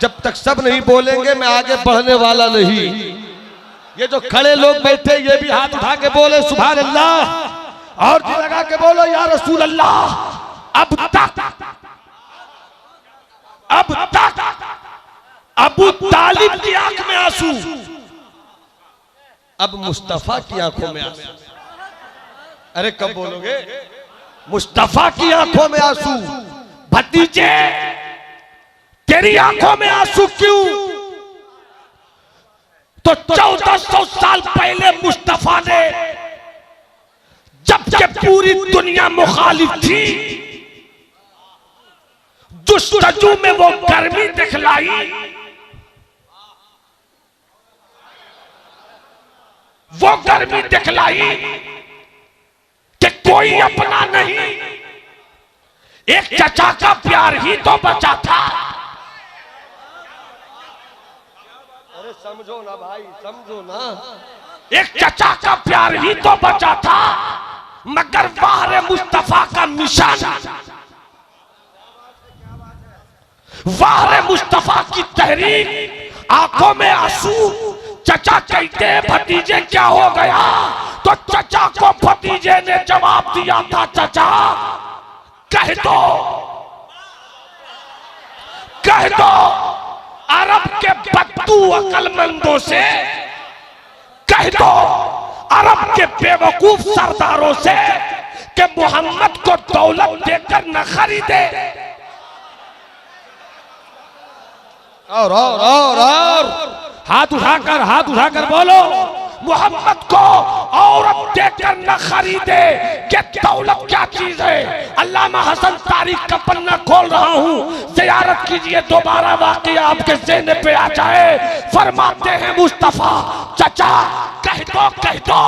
जब तक सब नहीं बोलेंगे मैं आगे बढ़ने वाला नहीं। ये जो खड़े लोग बैठे ये भी हाथ उठा के बोले सुभान अल्लाह, और जी लगा के बोलो या रसूल अल्लाह। अब तक अबू तालिब की आंख में आंसू, अब मुस्तफा की आंखों में आंसू। अरे कब बोलोगे? मुस्तफा की आंखों में आंसू। भतीजे तेरी आंखों में आंसू क्यों? तो 1400 साल पहले मुस्तफा ने, जब पूरी दुनिया मुखालिफ थी, जुस्तजू में वो गर्मी दिखलाई, वो गर्मी दिखलाई कि कोई अपना नहीं, एक चचा का प्यार ही तो बचा था। अरे समझो ना भाई, समझो ना, एक चचा का प्यार ही तो बचा था। मगर बाहर मुस्तफा का मिशन, वाह मुस्तफा की तहरीक, आंखों में आंसू। चचा कहते भतीजे क्या हो गया, तो चचा को भतीजे ने जवाब दिया था, चचा कह दो, कह दो अरब के बद्दू अकलमंदों से, कह दो अरब के बेवकूफ सरदारों से कि मोहम्मद को दौलत देकर न खरीदे। और हाथ उठाकर बोलो, मोहम्मद को औरत देकर न खरीदे। ये दौलत क्या चीज है? अल्लामा हसन तारीख का पन्ना खोल रहा हूँ, ज़ियारत कीजिए, दोबारा वाक़या आपके ज़हन पे आ जाए। फरमाते हैं मुस्तफा, चचा कह दो, कह दो,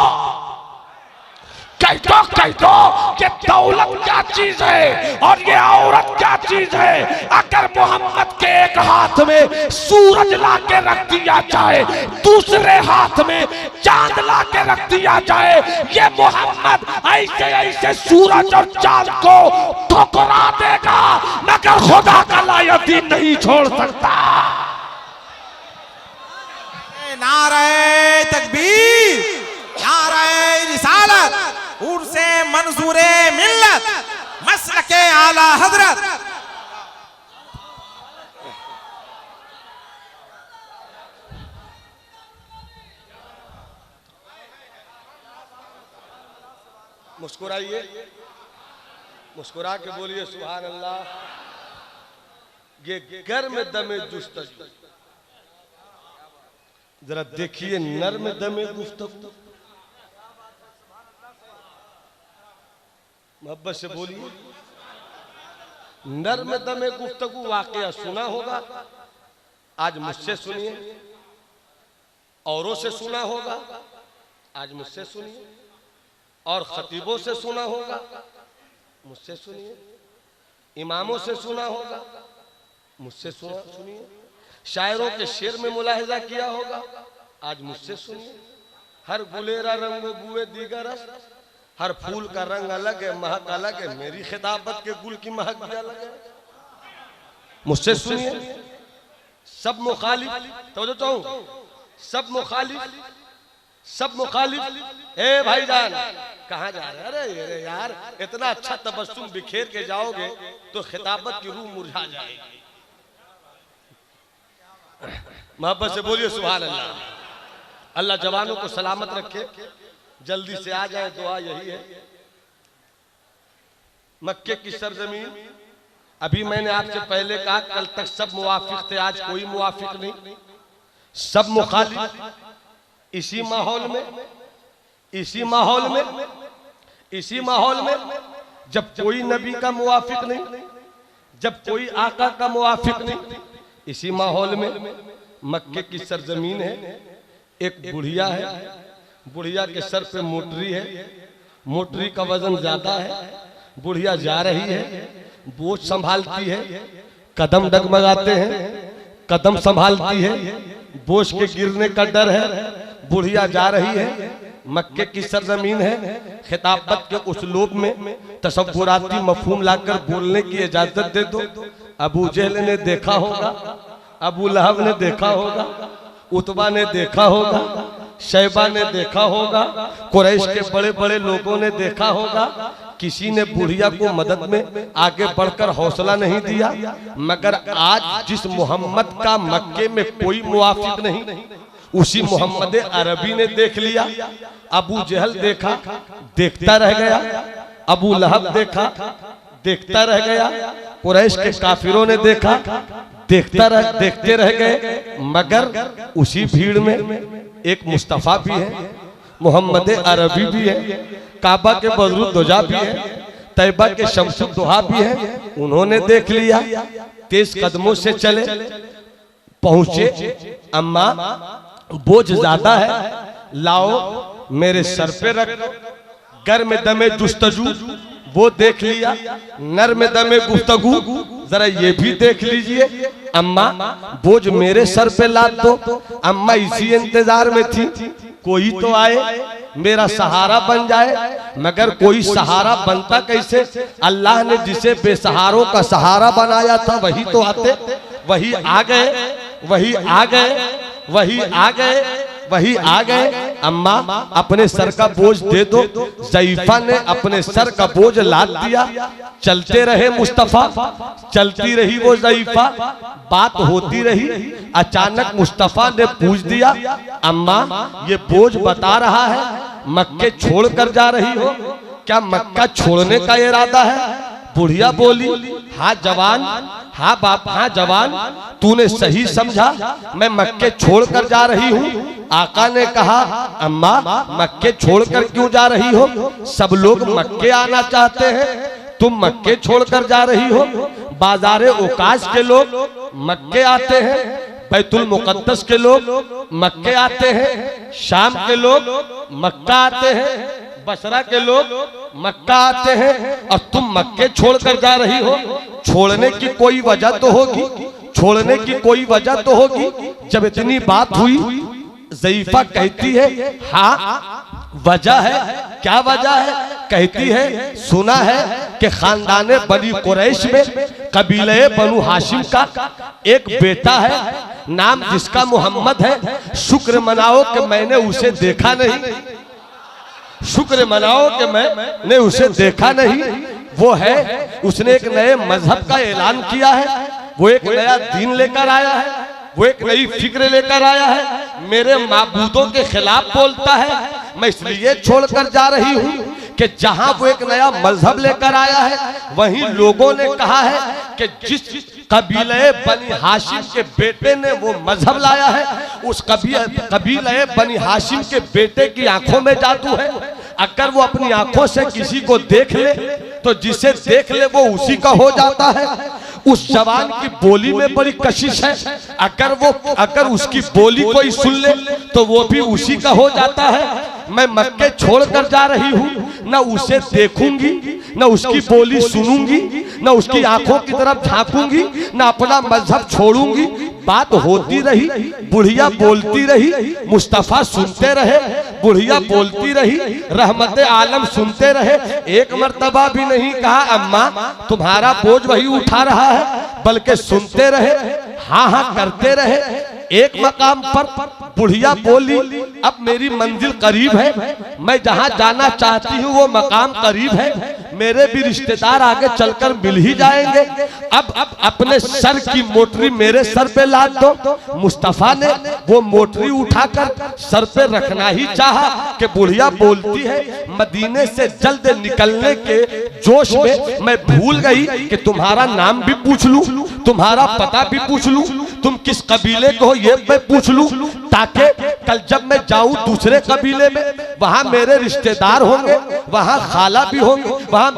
कह दो, कह दो कि दौलत क्या चीज है और ये औरत क्या चीज है। अगर मोहम्मद के एक हाथ में सूरज ला के रख दिया जाए, दूसरे हाथ में चांद ला के रख दिया जाए, ये मोहम्मद ऐसे ऐसे सूरज और चांद को ठुकरा देगा, मगर खुदा का लायकीन नहीं छोड़ सकता। नारे तकबीर, नारे रिसालत, उर्से मंसूरे मिल्लत, मसलके आला हजरत। मुस्कुराइए, मुस्कुरा के बोलिए सुभान अल्लाह। ये गर्म दमे जुस्तजू, जरा देखिए नर्म दमे गुफ्तगू। मोहब्बत से बोलिए, नर्म दमे गुफ्तगू वाकया सुना होगा, आज मुझसे सुनिए, औरों से सुना होगा, आज मुझसे सुनिए, और खतीबों से सुना होगा, मुझसे सुनिए, इमामों से सुना होगा, मुझसे सुनिए, शायरों के शेर में मुलाहिजा किया होगा, आज मुझसे सुनिए। हर गुलेरा रंग बुए दीगर रस, हर फूल का रंग अलग है, महक अलग है, मेरी खिताबत के गुल की महक भी अलग है, मुझसे सुनिए। सब मुखालिफ, तो सब मुखालिफ, सब मुखालिफ। ए भाईजान कहाँ जा रहे? अरे यार, इतना अच्छा तबस्सुम बिखेर के जाओगे तो खिताबत की रूह मुरझा जाएगी। मोहब्बत से बोलिए सुभान अल्लाह। अल्लाह जवानों को सलामत रखे, जल्दी से आ जाए, दुआ यही है। मक्के की सरजमीन, अभी मैंने आपसे पहले कहा कल तक सब मुवाफिक थे, आज कोई मुवाफिक नहीं, सब मुखालिफ। इसी माहौल में, इसी माहौल में, इसी माहौल में जब कोई नबी का मुवाफिक नहीं, जब कोई आका का मुवाफिक नहीं, इसी माहौल में मक्के की सरजमीन है, एक बुढ़िया है, बुढ़िया के सर पे मोटरी है, मोटरी का वजन ज्यादा है, बुढ़िया जा रही है, बोझ संभालती है, कदम डगमगाते हैं, कदम संभालती है, बोझ के गिरने का डर है, बुढ़िया जा रही है, मक्के की सरजमीन है। खिताबत के उसलूब में तसव्वुराती मफहूम लाकर बोलने की इजाजत दे दो। अबू जहल ने देखा होगा, अबू लहब ने देखा होगा, उतबा ने देखा होगा, शैबा ने देखा होगा, कुरैश के बड़े बड़े लोगों ने देखा होगा। किसी ने बुढ़िया को मदद में आगे बढ़कर हौसला नहीं दिया, मगर आज जिस मोहम्मद का मक्के में कोई मुवाफिक नहीं, उसी मोहम्मद अरबी ने देख लिया। अबू जहल देखा, देखता रह गया, अबू लहब देखा, देखता रह गया, कुरैश के काफिरों ने देखा, देखते रह गए, मगर उसी भीड़ में एक मुस्तफा भी है, मोहम्मद अरबी भी है, काबा के बदरुद्दोजा भी है, तैबा के शम्सुद्दोहा भी है। उन्होंने देख लिया, तेज कदमों से चले, पहुंचे, अम्मा बोझ ज्यादा है, लाओ मेरे सर पे रख। गर्म दमे जुस्तजू वो देख लिया, नर्म दमे गुफ्तगू जरा ये भी देख लीजिए। अम्मा बोझ मेरे सर पे लाद दो। अम्मा इसी इंतजार में थी कोई तो आए, मेरा सहारा बन जाए, मगर कोई सहारा बनता कैसे? अल्लाह ने जिसे बेसहारों का सहारा बनाया था वही तो आते। वही आ गए, वही आ गए, वही आ गए, वही आ गए। अम्मा अपने सर का बोझ दे दो। ज़ईफा ने अपने सर का बोझ लाद दिया। चलते रहे मुस्तफा, चलती रही वो ज़ईफा, बात होती रही। अचानक मुस्तफा ने पूछ दिया, अम्मा ये बोझ बता रहा है मक्के छोड़ कर जा रही हो, क्या मक्का छोड़ने का इरादा है? बुढ़िया बोली, हाँ जवान, हाँ बाप, हाँ जवान, तूने सही समझा, मैं मक्के छोड़कर जा रही हूँ। आका ने कहा, अम्मा मक्के छोड़कर क्यों जा रही हो? सब लोग मक्के आना चाहते हैं, तुम मक्के छोड़कर जा रही हो। बाजारे ओकाश के लोग मक्के आते हैं, बैतुल मुकद्दस के लोग मक्के आते हैं, शाम के लोग मक्का आते हैं, बसरा के लोग मक्का आते हैं, और तुम मक्के छोड़कर जा रही हो। छोड़ने की कोई वजह तो होगी, छोड़ने की कोई वजह तो होगी। जब इतनी बात हुई, ज़ईफा कहती है, हाँ वजह है। क्या वजह है? कहती है, सुना है कि खानदाने बनी कुरैश में कबीले बनु हाशिम का एक बेटा है, नाम जिसका मोहम्मद है। शुक्र मनाओ कि मैंने उसे देखा नहीं, शुक्र मनाओ कि मैंने उसे देखा नहीं। वो है, उसने एक नए मजहब का ऐलान किया है, वो एक नया दीन लेकर आया है, वो एक नई फिक्र लेकर आया है, मेरे माबूदों के खिलाफ बोलता है। मैं इसलिए छोड़कर जा रही हूँ कि जहां वो एक नया मजहब लेकर आया है, वहीं लोगों ने कहा है कि जिस कबीले बनी हाशिम के बेटे ने वो मजहब लाया है, उस कबीले बनी हाशिम के बेटे की आंखों में जादू है। अगर वो अपनी आंखों से किसी को देख ले तो जिसे देख ले वो उसी का हो जाता है। उस जवान की बोली में बड़ी कशिश है, अगर उसकी बोली कोई सुन ले तो वो भी उसी का हो जाता है। मैं मक्के छोड़कर जा रही हूँ, न उसे देखूंगी, न उसकी बोली सुनूंगी, न उसकी आंखों की तरफ झांकूंगी, न अपना मजहब छोड़ूंगी। बात होती रही, बुढ़िया बोलती रही, मुस्तफा सुनते रहे, बुढ़िया बोलती रही, रहमत आलम सुनते रहे। एक मर्तबा भी नहीं कहा अम्मा तुम्हारा बोझ वही उठा रहा है, बल्कि सुनते रहे, हाँ हाँ करते रहे। एक मकाम पर बुढ़िया बोली, अब मेरी मंजिल करीब है, मैं जहाँ जाना चाहती हूँ वो मकाम करीब है, मेरे भी रिश्तेदार आगे चलकर मिल ही जाएंगे। अब अपने सर की मोटरी मेरे सर पे लाद दो। मुस्तफा ने वो मोटरी उठाकर सर पे रखना ही चाहा कि बुढ़िया बोलती है, मदीने से जल्द निकलने के जोश में मैं भूल गई कि तुम्हारा नाम भी पूछ लूं, तुम्हारा पता भी पूछ लूं, तुम किस कबीले को हो ये मैं पूछ लूं, ताकि कल जब मैं जाऊं दूसरे कबीले में, वहां मेरे रिश्तेदार होंगे, वहां खाला भी होंगे, वहां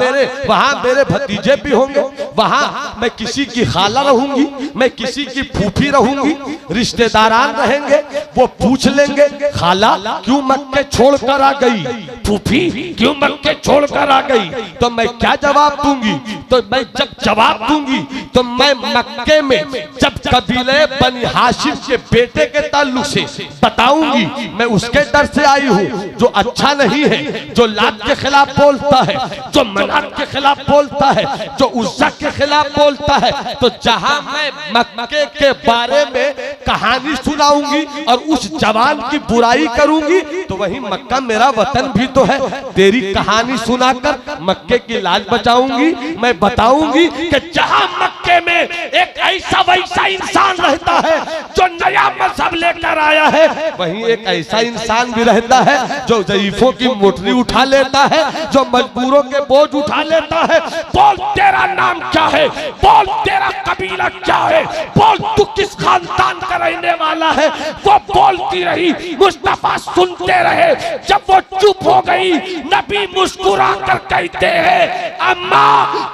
मेरे भतीजे भी होंगे, वहां मैं किसी की खाला रहूंगी, मैं किसी की फूफी रहूंगी, रिश्तेदारान रहेंगे, वो पूछ लेंगे खाला क्यों मक्के छोड़कर आ गई, फूफी क्यों मक्के छोड़कर आ गई, तो मैं क्या जवाब दूंगी? तो मैं जब जवाब दूंगी तो मैं मक्के में जब कबीले बनी हाशिम के बेटे के ताल्लुक से बताऊंगी, मैं उसके डर से आई हूँ जो अच्छा नहीं है, जो लात के खिलाफ बोलता है, जो मनात के खिलाफ बोलता है, जो उज़्ज़ा के खिलाफ बोलता है। तो जहां मैं मक्के के बारे में कहानी सुनाऊंगी और उस जवान की बुराई करूंगी, तो वही मक्का मेरा वतन भी तो है। तेरी कहानी सुनाकर मक्के की लाज बचाऊंगी। मैं बताऊंगी कि जहां मक्के में एक ऐसा वैसा इंसान रहता है जो नया मजहब लेकर आया है, वहीं एक ऐसा इंसान भी रहता है जो ज़ईफों की मोटरी उठा लेता है, जो मजबूरों के बोझ उठा लेता है। बोल तेरा नाम क्या है, बोल तेरा कबीला क्या है, बोल तू किस खानदान का रहने वाला है। वो बोलती रही, मुस्तफा सुनते रहे। जब वो चुप हो गई, नबी मुस्कुरा कर कहते हैं, अम्मा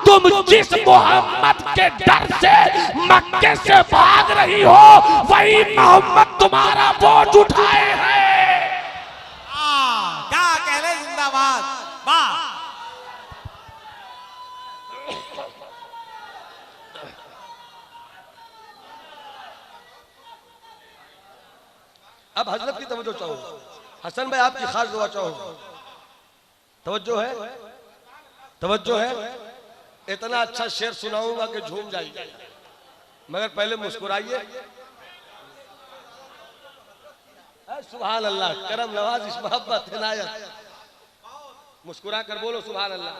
तुम जिस मोहम्मद के डर से मक्के से भाग रही हो, वही मोहम्मद तुम्हारा बोझ उठाए हैं। क्या कह रहे, जिंदाबाद, वाह। अब हजरत की तवज्जो चाहो, हसन भाई आपकी खास दुआ चाहो। तवज्जो है, तवज्जो है। इतना अच्छा शेर सुनाऊंगा कि झूम जाएगी। मगर पहले मुस्कुराइए। सुभान अल्लाह, करम नवाज, इस मोहब्बत इनायत। मुस्कुरा कर बोलो सुभान अल्लाह।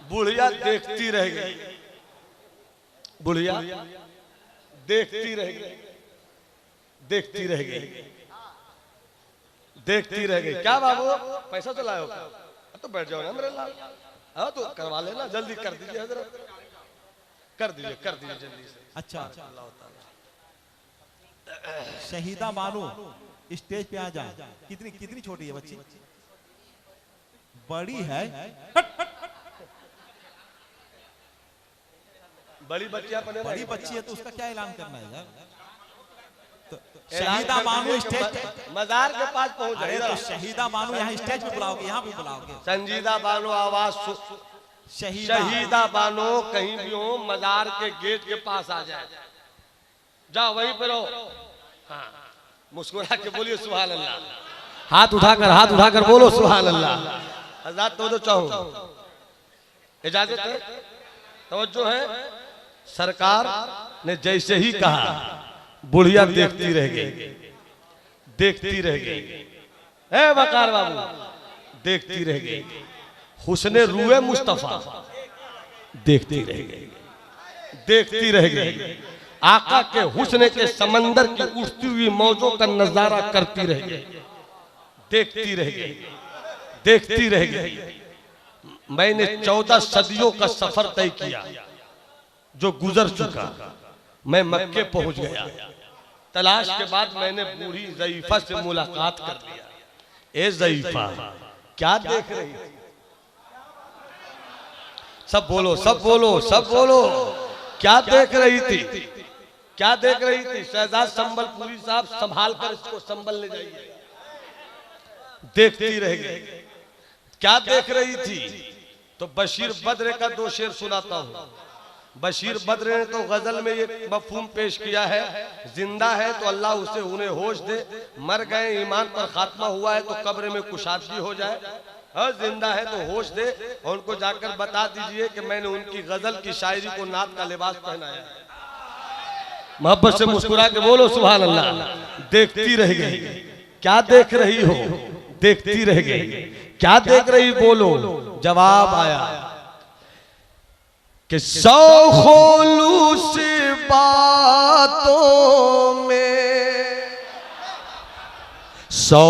बुढ़िया देखती रह गई, बुढ़िया देखती रह गई, देखती रह गई, देखती रह गई। क्या बाबू, पैसा तो लाओ? तो बैठ जाओ ना मेरे लाल। हाँ तो करवा लेना, जल्दी कर दीजिए हजरत, कर दीजिए जल्दी से। अच्छा, शहीदा बानो स्टेज पे आ जाए। कितनी कितनी छोटी है बच्ची? बड़ी है। बड़ी बच्चियां बने, बड़ी बच्ची है तो उसका क्या ऐलान करना है यार? तो शहीदा बानो स्टेज मजार के पास पहुंच अरे जाएगा। तो शहीदा बानो यहाँ स्टेज पे बुलाओगे, यहाँ पे बुलाओगे? संजीदा बानो आवाज शहीदा बानो कहीं भी हो, मजार के गेट के पास आ जाए, जाओ वहीं पर रहो। हाँ, मुस्कुरा के बोलिए सुभान अल्लाह। हाथ उठाकर बोलो सुभान अल्लाह। हज़रत तो चाहूं इजाजत है, तवज्जो है। सरकार ने जैसे ही कहा, बुढ़िया देखती रह गई, देखती रह गई। ए वकार बाबू, देखती रह गई। हुस्ने रूए मुस्तफा देखती रह गई, देखती रह गई। आका के हुस्ने के समंदर की उठती हुई मौजों का नजारा करती रह गई, देखती रह गई, देखती रह गई। मैंने 14 सदियों का सफर तय किया जो गुजर चुका। मैं मक्के पहुंच गया। तलाश के बाद मैंने बूढ़ी ज़ईफा से मुलाकात कर लिया। ए ज़ईफा, क्या देख रही थी? सब बोलो, सब बोलो, सब बोलो। क्या देख रही थी? क्या देख रही थी? शहजाद संबलपुरी साहब संभाल कर इसको संबल ले जाइए। देखती रह गई। क्या देख रही थी? तो बशीर बद्र का 2 शेर सुनाता हूं। बशीर बद्र ने तो गजल में ये मफहूम पेश किया है, जिंदा है तो अल्लाह उसे उन्हें होश दे, मर गए ईमान पर खात्मा हुआ है तो कब्र में कुशादगी हो जाए, और जिंदा है तो होश दे, और उनको जाकर बता दीजिए कि मैंने उनकी गजल की शायरी को नात का लिबास पहनाया है। मोहब्बत से मुस्कुरा के बोलो सुभान अल्लाह। देखती रह गई। क्या देख रही हो? देखती रह गई। क्या देख रही? बोलो। जवाब आया कि 100 खुलूस बातों में, 100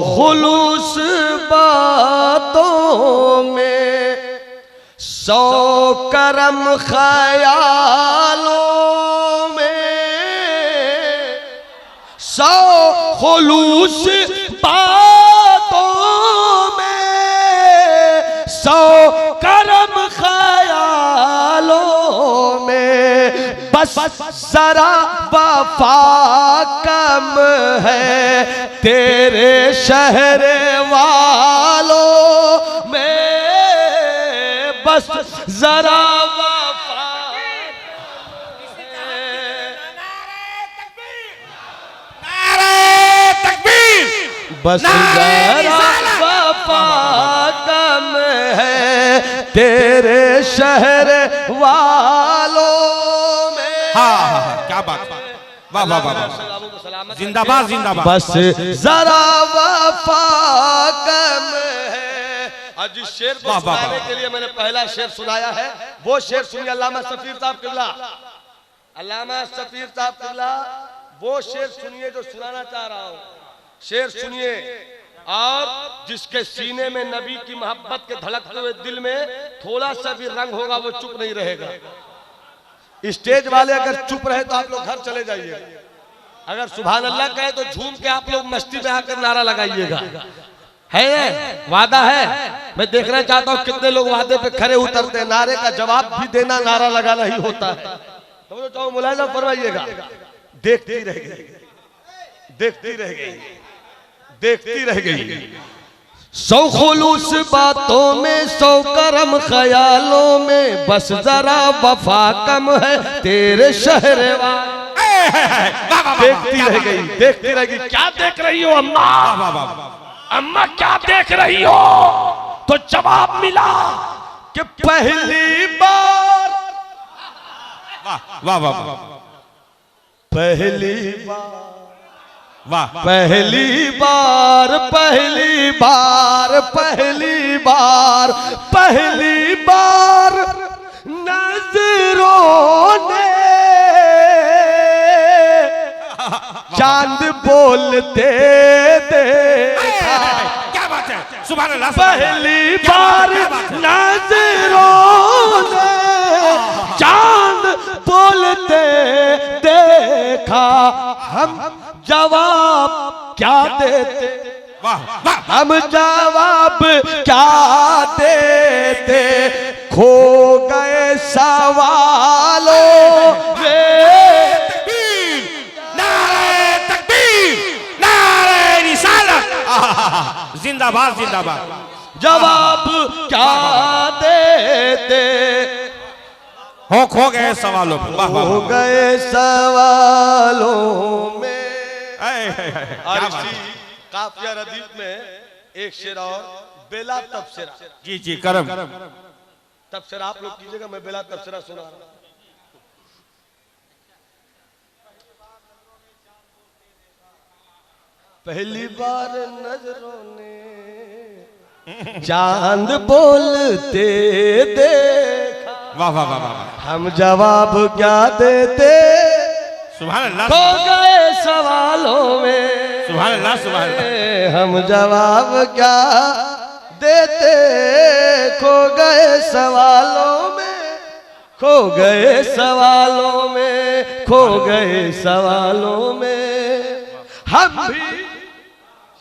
खुलूस बातों में, 100 करम ख्यालों में, 100 खुलूस बातों में, 100 करम ख्यालों में, बस जरा वफा कम है तेरे शहर वालों में, बस जरा वफा। बस जरा वफा कम है तेरे शहर वालों में। हाँ, क्या बात, वाह वाह वाह, जिंदाबाद जिंदाबाद। बस जरा वफा कम है। आज जिस शेर को सुनाने के लिए मैंने पहला शेर सुनाया है, वो शेर सुनिए अल्लामा सफीर साहब किबला। अल्लामा सफीर साहब किबला, वो शेर सुनिए जो सुनाना चाह रहा हूँ। शेर सुनिए, और जिसके सीने में नबी की मोहब्बत के धड़कते हुए दिल में थोड़ा सा भी रंग होगा वो चुप नहीं रहेगा। स्टेज वाले अगर चुप रहे तो आप लोग घर चले जाइए। अगर सुभान अल्लाह कहे तो झूम के आप लोग मस्ती में आकर नारा लगाइएगा। है वादा है। मैं देखना चाहता हूँ कितने लोग वादे पे खड़े उतरते हैं। नारे का जवाब भी देना नारा लगाना ही होता है। तो चाहो मुलायजा फरमाइएगा। देखती रह गई, देखती रह गई, देखती रह गई। 100 खुलूस बातों में, 100 करम ख्यालों में, बस जरा वफा कम है तेरे शहर वालों। देखती रह गई, देखती रह गई। क्या देख रही हो अम्मा? अम्मा क्या देख रही हो? तो जवाब मिला कि पहली बार वाह वाह वाह पहली बार वाह पहली बार पहली बार पहली बार पहली बार नजरों ने चांद बोलते देखा। क्या बात है, सुभान अल्लाह। पहली बार नजरों ने चांद बोलते देखा। हम जवाब क्या देते, वाह वाह हम जवाब क्या देते, खो गए सवालों में। तकबीर, नारे तकबीर, नारे रिसालत, जिंदाबाद जिंदाबाद। जवाब क्या देते, हो खो गए सवालों में। वाह वाह खो वाह। गए सवालों में। क्या बात है। काफिया रदीफ में एक शेर और, बेला तबसरा। जी जी करम। तबसरा आप लोग कीजिएगा, मैं बेला तबसरा सुना रहा हूं। पहली बार नजरों ने चांद बोलते देखा। वाह वाह वाह वाह। हम जवाब क्या देते, सुभान अल्लाह खो गए सवालों में। सुभान अल्लाह सुभान अल्लाह। हम जवाब क्या देते, खो गए सवालों में, खो गए सवालों में, खो गए सवालों में। हम भी,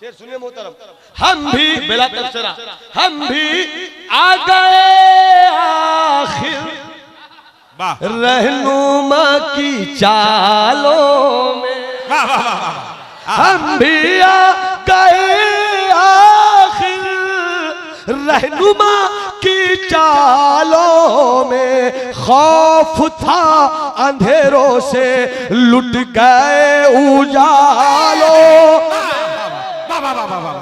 शेर सुनिए मोहतरम, हम भी बेला तबसरा, हम भी आ गए आखिर वाह रहनुमा की चालों में। वाह वाह वाह वाह। हम भी आ गए आखिर रहनुमा की चालों में। खौफ था अंधेरों से लुट गए उजालों। वाह वाह वाह वाह वाह।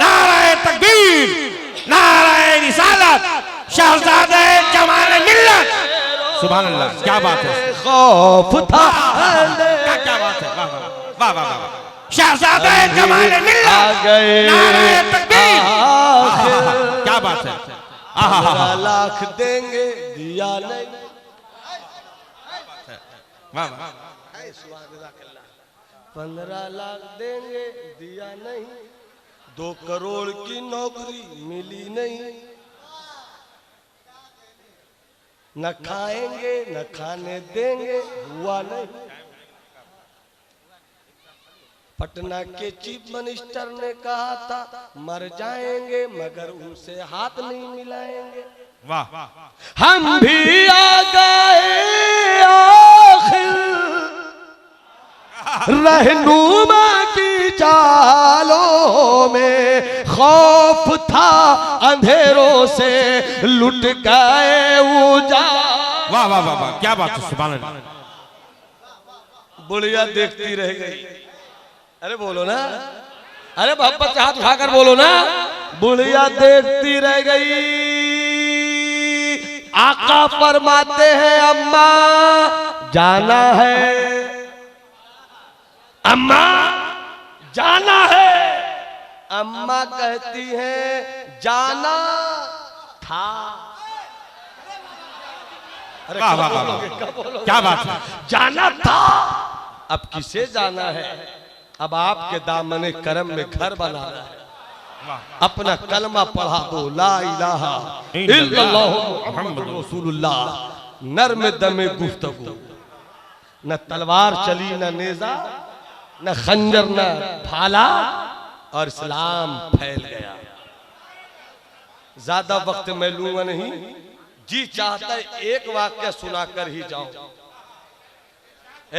नारे तकबीर, नारे रिसालत, शहजादे जमाल मिल्लत। सुभान अल्लाह, क्या बात है। खौफ था क्या बात है। वाह वाह वाह वाह। शहजादे जमाल आ मिल्लत, गए नारे तकबीर। आखिर। क्या बात है। 15 लाख देंगे दिया नहीं। वाह वाह। 15 लाख देंगे दिया नहीं, 2 करोड़ की नौकरी मिली नहीं। न खाएंगे न खाने देंगे, हुआ नहीं। पटना के चीफ मिनिस्टर ने कहा था मर जाएंगे मगर उनसे हाथ नहीं मिलाएंगे। वाह हम भी आ गए आखिर रहनुमा की चालों में। खौफ था अंधेरों से लुट गए उजालों। वाह वाह वाह वाह। क्या बात है। सुभान अल्लाह। बुढ़िया देखती रह गई। अरे बोलो ना, अरे मोहब्बत से हाथ उठाकर बोलो ना। बुढ़िया देखती रह गई। आका फरमाते हैं अम्मा जाना है, अम्मा जाना है। अम्मा कहती हैं जाना था। अरे वाह वाह वाह वाह। क्या बात है। जाना था, अब किसे जाना है। अब आपके दामने करम में घर बनाना है। अपना कलमा पढ़ा दो, ला इलाहा इल्लल्लाह मुहम्मदुर रसूलुल्लाह। नर्म दमे गुफ्तगू, न तलवार चली न नेजा, न खंजर न भाला, और इस्लाम फैल गया। ज्यादा वक्त मैं लूंगा नहीं, जी चाहता है एक वाक्य सुनाकर ही जाऊं,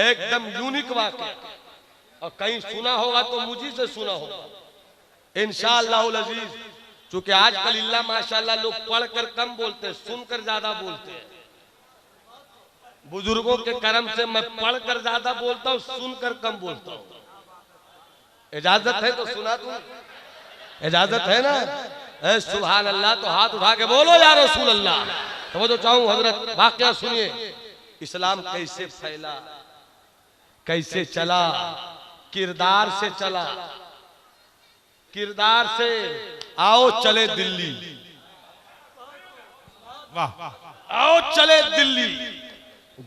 एकदम यूनिक वाक्य। और कहीं सुना होगा तो मुझी से सुना होगा इंशाअल्लाह अजीज। चूंकि आजकल इल्ला माशाअल्लाह लोग पढ़कर कम बोलते हैं, सुनकर ज्यादा बोलते हैं। बुजुर्गों के करम से मैं पढ़कर ज्यादा बोलता हूँ, सुनकर कम बोलता हूँ। इजाजत है तो सुना दूं, इजाजत है ना। ए सुभान अल्लाह, तो हाथ उठा के बोलो या रसूल अल्लाह। तो वो जो चाहूं हजरत वाकया सुनिए। इस्लाम कैसे फैला, कैसे चला, किरदार से चला। किरदार से आओ चले दिल्ली, वाह आओ चले दिल्ली।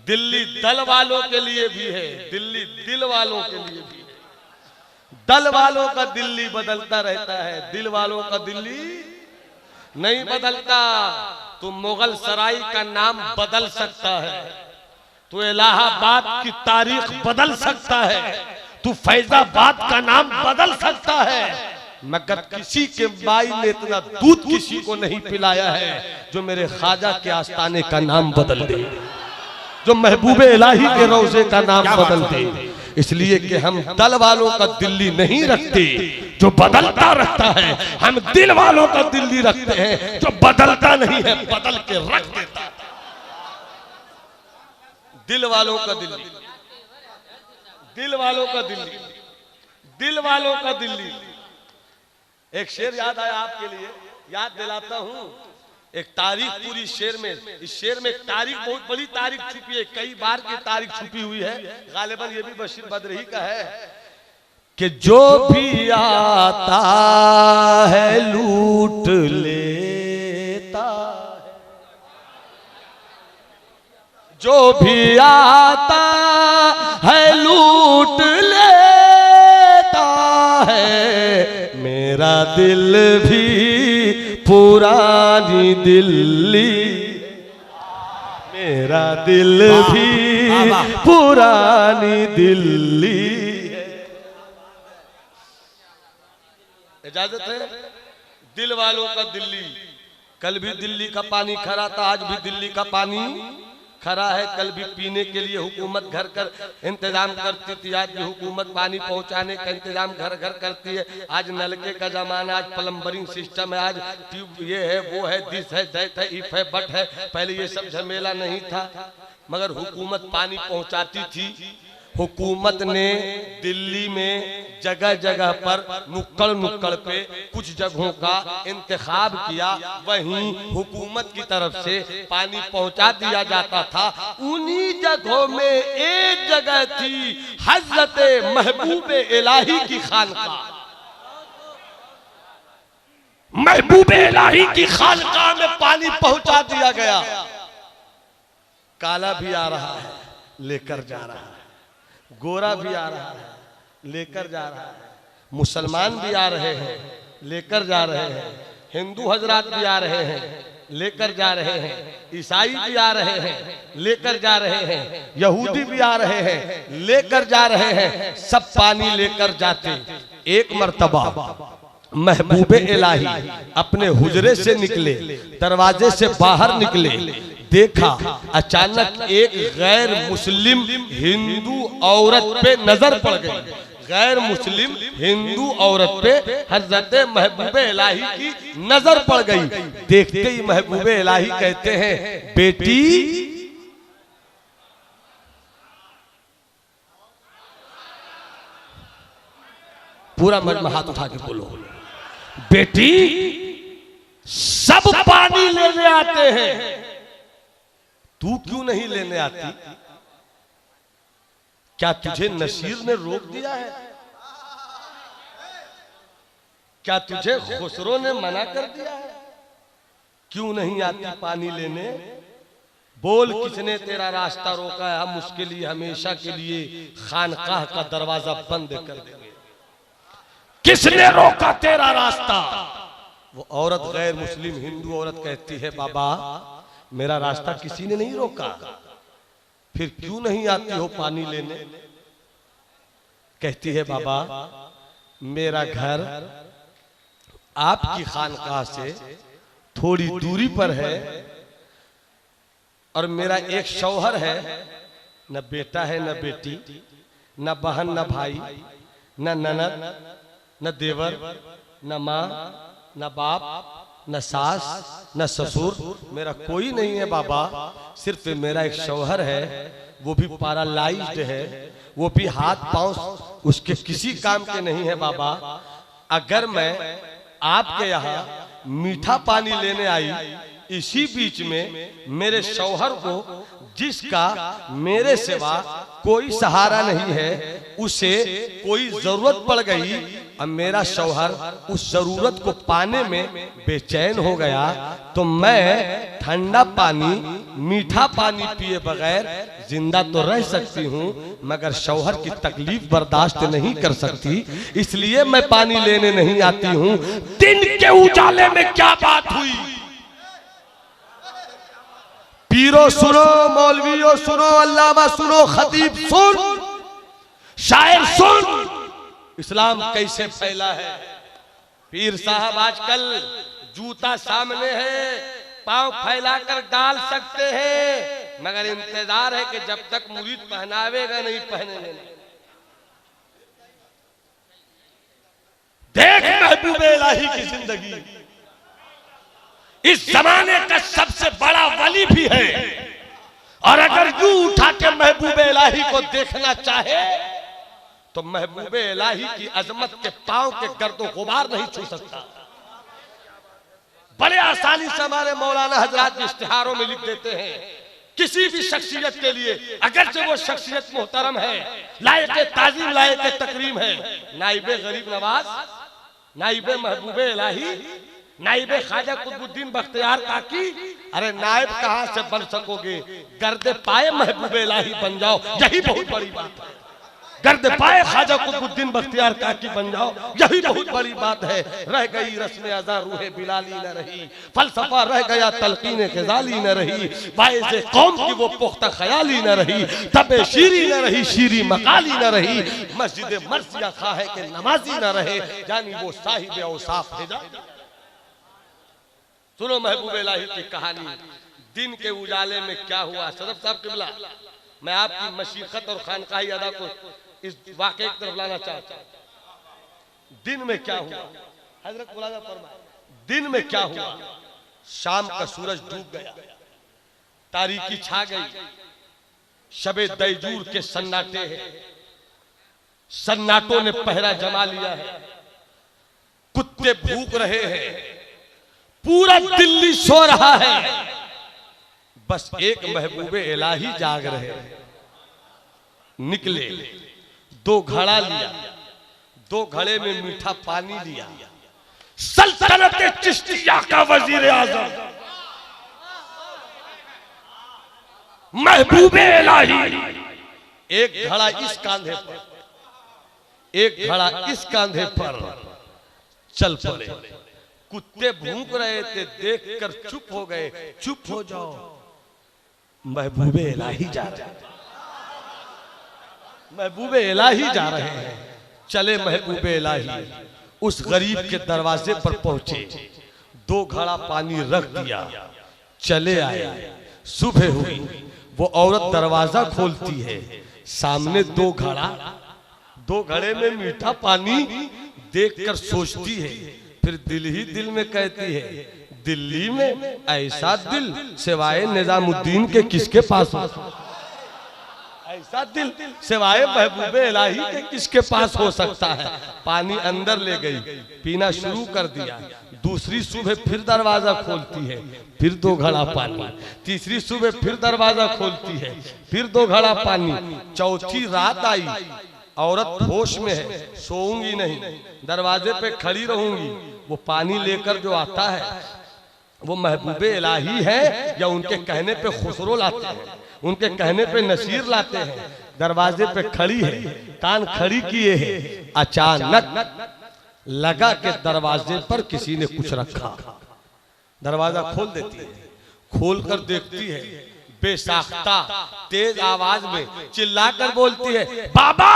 दिल्ली दल वालों के लिए भी है, दिल्ली दिल वालों के लिए भी है। दल वालों का दिल्ली बदलता रहता है, दिल वालों का दिल्ली नहीं बदलता। तू मुगल सराय का नाम बदल सकता है, तू इलाहाबाद की तारीख बदल सकता है, तू फैजाबाद का नाम बदल सकता है, मगर किसी के माई ने इतना दूध किसी को नहीं पिलाया है जो मेरे ख्वाजा के आस्ताने का नाम बदल दे, जो महबूबे इलाही के रोजे का नाम बदल दे। इसलिए कि हम दल वालों का दिल्ली नहीं रखते जो बदलता रहता है, हम दिल वालों का दिल्ली रखते हैं जो बदलता नहीं है, बदल के रख देता है। दिल वालों का दिल्ली, दिल वालों का दिल्ली, दिल वालों का दिल्ली। एक शेर याद आया आपके लिए, याद दिलाता हूं। एक तारीख पूरी शेर में, इस शेर में एक तारीख, बहुत बड़ी तारीख छुपी है, कई बार की तारीख छुपी हुई है। गालिबन ये भी बशीर बदरही का है कि जो भी आता है लूट लेता है, जो भी आता है लूट लेता है, मेरा दिल भी पुरानी दिल्ली, मेरा दिल भी पुरानी दिल्ली। इजाजत है? दिल वालों का दिल्ली। कल भी दिल्ली का पानी खरा था, आज भी दिल्ली का पानी खरा है। कल भी पीने के लिए हुकूमत घर घर इंतजाम करती थी, आज भी हुकूमत पानी पहुंचाने का इंतजाम घर घर करती है। आज नलके का जमाना, आज प्लम्बरिंग सिस्टम है, आज ट्यूब ये है वो है, दिस है दैट है, इफ है बट है। पहले ये सब झमेला नहीं था, मगर हुकूमत पानी पहुंचाती थी। हुकूमत ने दिल्ली में जगह जगह पर नुक्कड़ नुक्कड़ पे कुछ जगहों का इंतखाब किया, वहीं हुकूमत की तरफ से पानी पहुंचा दिया जाता था। उन्हीं जगहों में एक जगह थी हजरत महबूबे इलाही की खानका। महबूबे इलाही की खानका में पानी पहुंचा दिया गया। काला भी आ रहा है, लेकर जा रहा है, गोरा भी आ रहा है, लेकर जा रहा है, मुसलमान भी आ रहे हैं, लेकर जा रहे हैं, हिंदू हजरात भी आ रहे हैं, लेकर जा रहे हैं, ईसाई भी आ रहे हैं, लेकर जा रहे हैं, यहूदी भी आ रहे हैं, लेकर जा रहे हैं। सब पानी लेकर जाते। एक मर्तबा महबूबे इलाही अपने हुजरे से निकले, दरवाजे से बाहर निकले, देखा अचानक एक गैर मुस्लिम हिंदू औरत पे नजर पड़ गई। गैर मुस्लिम हिंदू औरत पे हजरत महबूबे इलाही की नजर पड़ गई। देखते ही महबूबे इलाही कहते हैं, बेटी पूरा मर्द हाथ उठा के बोलो, बेटी सब पानी लेने आते हैं, तू क्यों नहीं लेने आती? क्या तुझे नसीर ने रोक दिया है? क्या तुझे खुसरो ने मना कर दिया है? क्यों नहीं आती पानी लेने? बोल, किसने तेरा रास्ता रोका है? हम उसके लिए हमेशा के लिए खानकाह का दरवाजा बंद कर देंगे। किसने रोका तेरा रास्ता? वो औरत, गैर मुस्लिम हिंदू औरत कहती है, बाबा मेरा रास्ता किसी ने नहीं रोका, फिर क्यों नहीं आती हो पानी लेने? कहती है, बाबा मेरा घर आपकी खानकाह से थोड़ी दूरी पर है और मेरा एक शौहर है, न बेटा है न बेटी, न बहन न भाई, न ननद न देवर, न माँ न बाप, न सास न ससुर, मेरा कोई नहीं है बाबा। सिर्फ मेरा एक शौहर है, वो भी पैरालाइज्ड है, वो भी हाथ पांव उसके किसी काम के नहीं है बाबा। अगर मैं आपके यहाँ मीठा पानी लेने आई, इसी बीच में मेरे शौहर को जिसका मेरे सिवा कोई सहारा नहीं है, उसे कोई जरूरत पड़ गई, अब मेरा शौहर उस जरूरत को पाने में बेचैन हो गया, तो मैं ठंडा पानी मीठा पानी पिए बगैर जिंदा तो रह सकती हूँ, मगर शौहर की तकलीफ बर्दाश्त नहीं कर सकती, इसलिए मैं पानी लेने नहीं आती हूँ। दिन के उजाले में क्या बात हुई? पीरो सुनो, मौलवियों सुनो, अल्लामा सुनो, खतीब सुन, शायर सुन, इस्लाम कैसे फैला है। पीर साहब आजकल जूता सामने है, पांव फैलाकर डाल सकते हैं, मगर इंतजार है कि जब तक मुरीद पहनावेगा नहीं पहने लेना। देख महबूब इलाही की जिंदगी, इस जमाने का सबसे बड़ा वली भी है, और अगर यूं उठा के महबूब इलाही को देखना चाहे तो महबूब इलाही की अजमत के पांव के गर्दो गुबार नहीं छू सकता। बड़े आसानी से हमारे मौलाना हजरात इश्तिहारों में लिख देते हैं, किसी भी शख्सियत के लिए, अगर से वो शख्सियत मोहतरम है, लायक ताजीम, लायक तकरीम है, नाइबे गरीब नवाज, नाइबे महबूब इलाही, नाइबे ख्वाजा कुतुबुद्दीन बख्तियार काकी, अरे नाइब कहां से बन सकोगे, गर्दे पाए महबूब इलाही बन जाओ, यही बहुत बड़ी बात है। गर्द पाए ख्वाजा कुतुबुद्दीन बख्तियार काकी बन जाओ, यही बहुत बड़ी बात है। रह गई रस्म अज़ा रूहे बिलाली न रही, फलसफा रह गया तलकीन ग़ज़ाली न रही, बाइज़े कौम की वो पुख्ता ख्याली न रही, तबे शीरी न रही, शीरी मकाली न रही, मस्जिद मर्सिया खाहे के नमाजी न रहे, यानी वो साहिब औसाफ है। सुनो महबूब इलाही की कहानी, दिन के उजाले में क्या हुआ। सदफ साहब किबला, मैं आपकी मशीखत और खानकाही अदा को इस वाक़े की तरफ लाना चाहता हूं। दिन में क्या हुआ, हजरत मौलाना फरमाए, दिन में क्या हुआ। शाम का सूरज डूब गया, तारीकी छा गई, शबे दैजूर के सन्नाटे हैं, सन्नाटों ने पहरा जमा लिया है, कुत्ते भूख रहे हैं, पूरा दिल्ली सो रहा है, बस एक महबूबे इलाही जाग रहे हैं। निकले, दो घड़ा लिया, दो घड़े में मीठा पानी लिया, सल्तनत चिश्तिया का वजीर आजम महबूब इलाही, एक घड़ा इस कांधे पर, एक घड़ा इस कांधे पर, चल पड़े। कुत्ते भूख रहे थे, देखकर चुप हो गए। चुप हो जाओ, महबूबे इलाही जा रहे हैं, महबूबे इलाही जा रहे हैं। चले महबूबे इलाही उस गरीब के दरवाजे पर पहुंचे, दो घड़ा पानी रख दिया, चले आए। सुबह हुई, वो औरत दरवाजा खोलती है, सामने दो घड़ा, दो घड़े में मीठा पानी देखकर सोचती है, फिर दिल ही दिल में कहती है, दिल्ली में ऐसा दिल सिवाय निजामुद्दीन के किसके पास हो, ऐसा दिल सिवाय महबूब इलाही के किसके पास हो सकता है। पानी अंदर ले गई, पीना शुरू कर दिया। दूसरी सुबह फिर दरवाजा खोलती है, फिर दो घड़ा पानी। तीसरी सुबह फिर दरवाजा खोलती है, फिर दो घड़ा पानी। चौथी रात आई, औरत होश में है, सोऊंगी नहीं, दरवाजे पे खड़ी रहूंगी। वो पानी लेकर जो आता है वो महबूबे इलाही है या उनके कहने पे खुसरो लाते हैं, उनके कहने पे नसीर लाते हैं। दरवाजे पे खड़ी है, कान खड़ी किए है, अचानक लगा के दरवाजे पर किसी ने कुछ रखा। दरवाजा खोल देती है, खोल कर देखती है, बेसाख्ता तेज आवाज में चिल्लाकर बोलती है, बाबा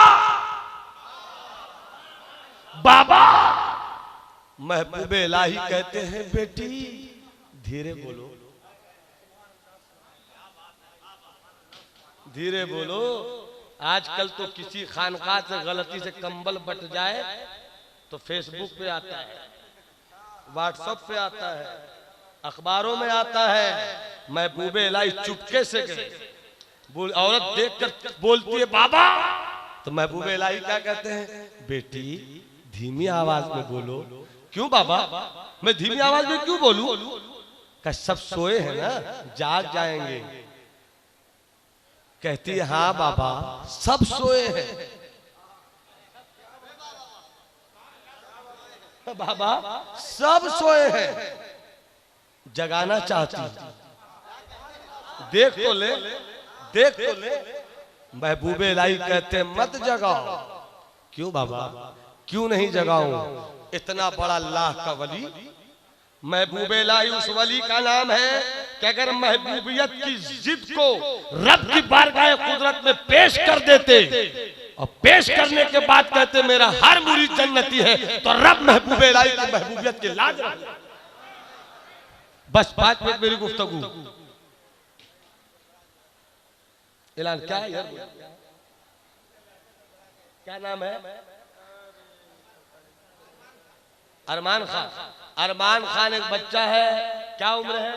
बाबा। महबूबे इलाही कहते हैं, बेटी धीरे बोलो, धीरे बोलो। आजकल तो किसी खानकाह से गलती से कंबल बट जाए तो फेसबुक पे आता है, व्हाट्सएप पे आता है, अखबारों में आता है। महबूबे इलाही चुपके से गए, औरत देखकर बोलती है बाबा, तो महबूबे इलाही क्या कहते हैं, बेटी धीमी आवाज में बोलो। क्यों बाबा, मैं धीमी आवाज में क्यों बोलूं? सब सोए हैं ना, जाग जाएंगे। कहती है हाँ बाबा सब सोए हैं। बाबा सब सोए हैं, जगाना चाहती हूं। देख तो ले, देख तो ले। महबूबे इलाही कहते मत जगाओ। क्यों बाबा, क्यों नहीं जगाऊं? इतना बड़ा अल्लाह का वली, महबूबे इलाही उस वली का नाम है कि अगर महबूबियत की जिद को रब की बारगाह कुदरत में पेश कर देते और पेश करने के बाद कहते मेरा हर मुरीद जन्नती है, तो रब महबूबे इलाही की महबूबियत की लाज रख। बस 5 मिनट मेरी गुफ्तगू। ऐलान क्या है यार? क्या नाम है? अरमान खान। अरमान खान एक बच्चा है, क्या उम्र है?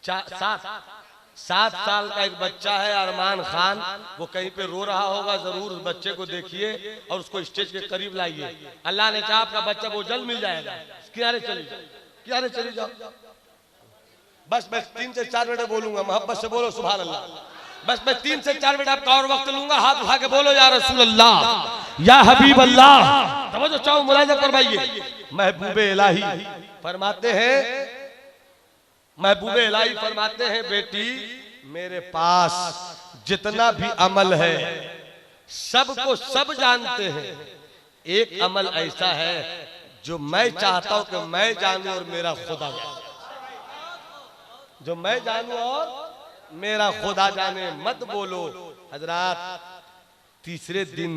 7 साल का एक बच्चा है अरमान खान। वो कहीं पे रो रहा होगा, जरूर उस बच्चे को देखिए और उसको स्टेज के करीब लाइए। अल्लाह ने चाहा आपका बच्चा वो जल्द मिल जाएगा। किनारे चली जाओ, किनारे चली जाओ। बस मैं 3 से 4 मिनट बोलूंगा, मोहब्बत से बोलो सुभान अल्लाह। बस मैं 3 से 4 मिनट आपका और वक्त लूंगा। हाथ उठा के बोलो या रसूल अल्लाह, या हबीब अल्लाह। तवज्जो चाहो, मुलाहिजा फरमाइए। महबूबे इलाही फरमाते हैं, महबूबे इलाही फरमाते हैं बेटी मेरे पास जितना भी अमल है सबको सब जानते हैं। एक अमल ऐसा है जो मैं चाहता हूं कि मैं जानूं और मेरा खुदा जाने, जो मैं जानूं और मेरा खुदा जाने। मत बोलो हजरात, तीसरे दिन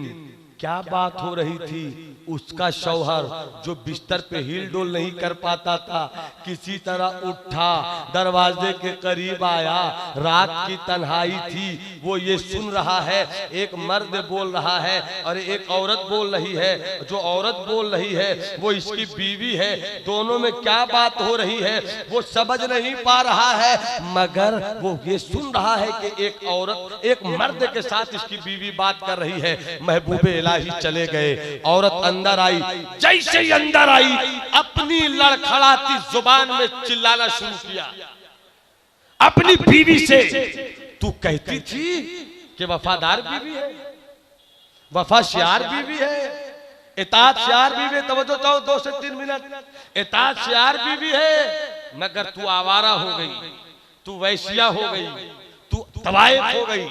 क्या बात हो रही थी? उसका शौहर जो बिस्तर पे हिल डोल नहीं कर पाता था, किसी तरह उठा, दरवाजे के करीब आया। रात की तन्हाई थी, वो ये सुन रहा है एक मर्द बोल रहा है और एक औरत बोल रही है। जो औरत बोल रही है वो इसकी बीवी है। दोनों में क्या बात हो रही है वो समझ नहीं पा रहा है, मगर वो ये सुन रहा है कि एक औरत एक मर्द के साथ इसकी बीवी बात कर रही है। महबूबे इलाही चले गए। औरत अंदर आई, जैसे ही अंदर आई अपनी लड़खड़ाती जुबान में चिल्लाना शुरू किया अपनी बीवी से। तू कहती थी कि वफादार बीवी है, वफाशियार बीवी है, इताअतशार बीवी है। तवज्जो चाहो 2 से 3 मिनट। इताअतशार बीवी है, मगर तू आवारा हो गई, तू वैश्या हो गई, तू तवाइफ हो गई,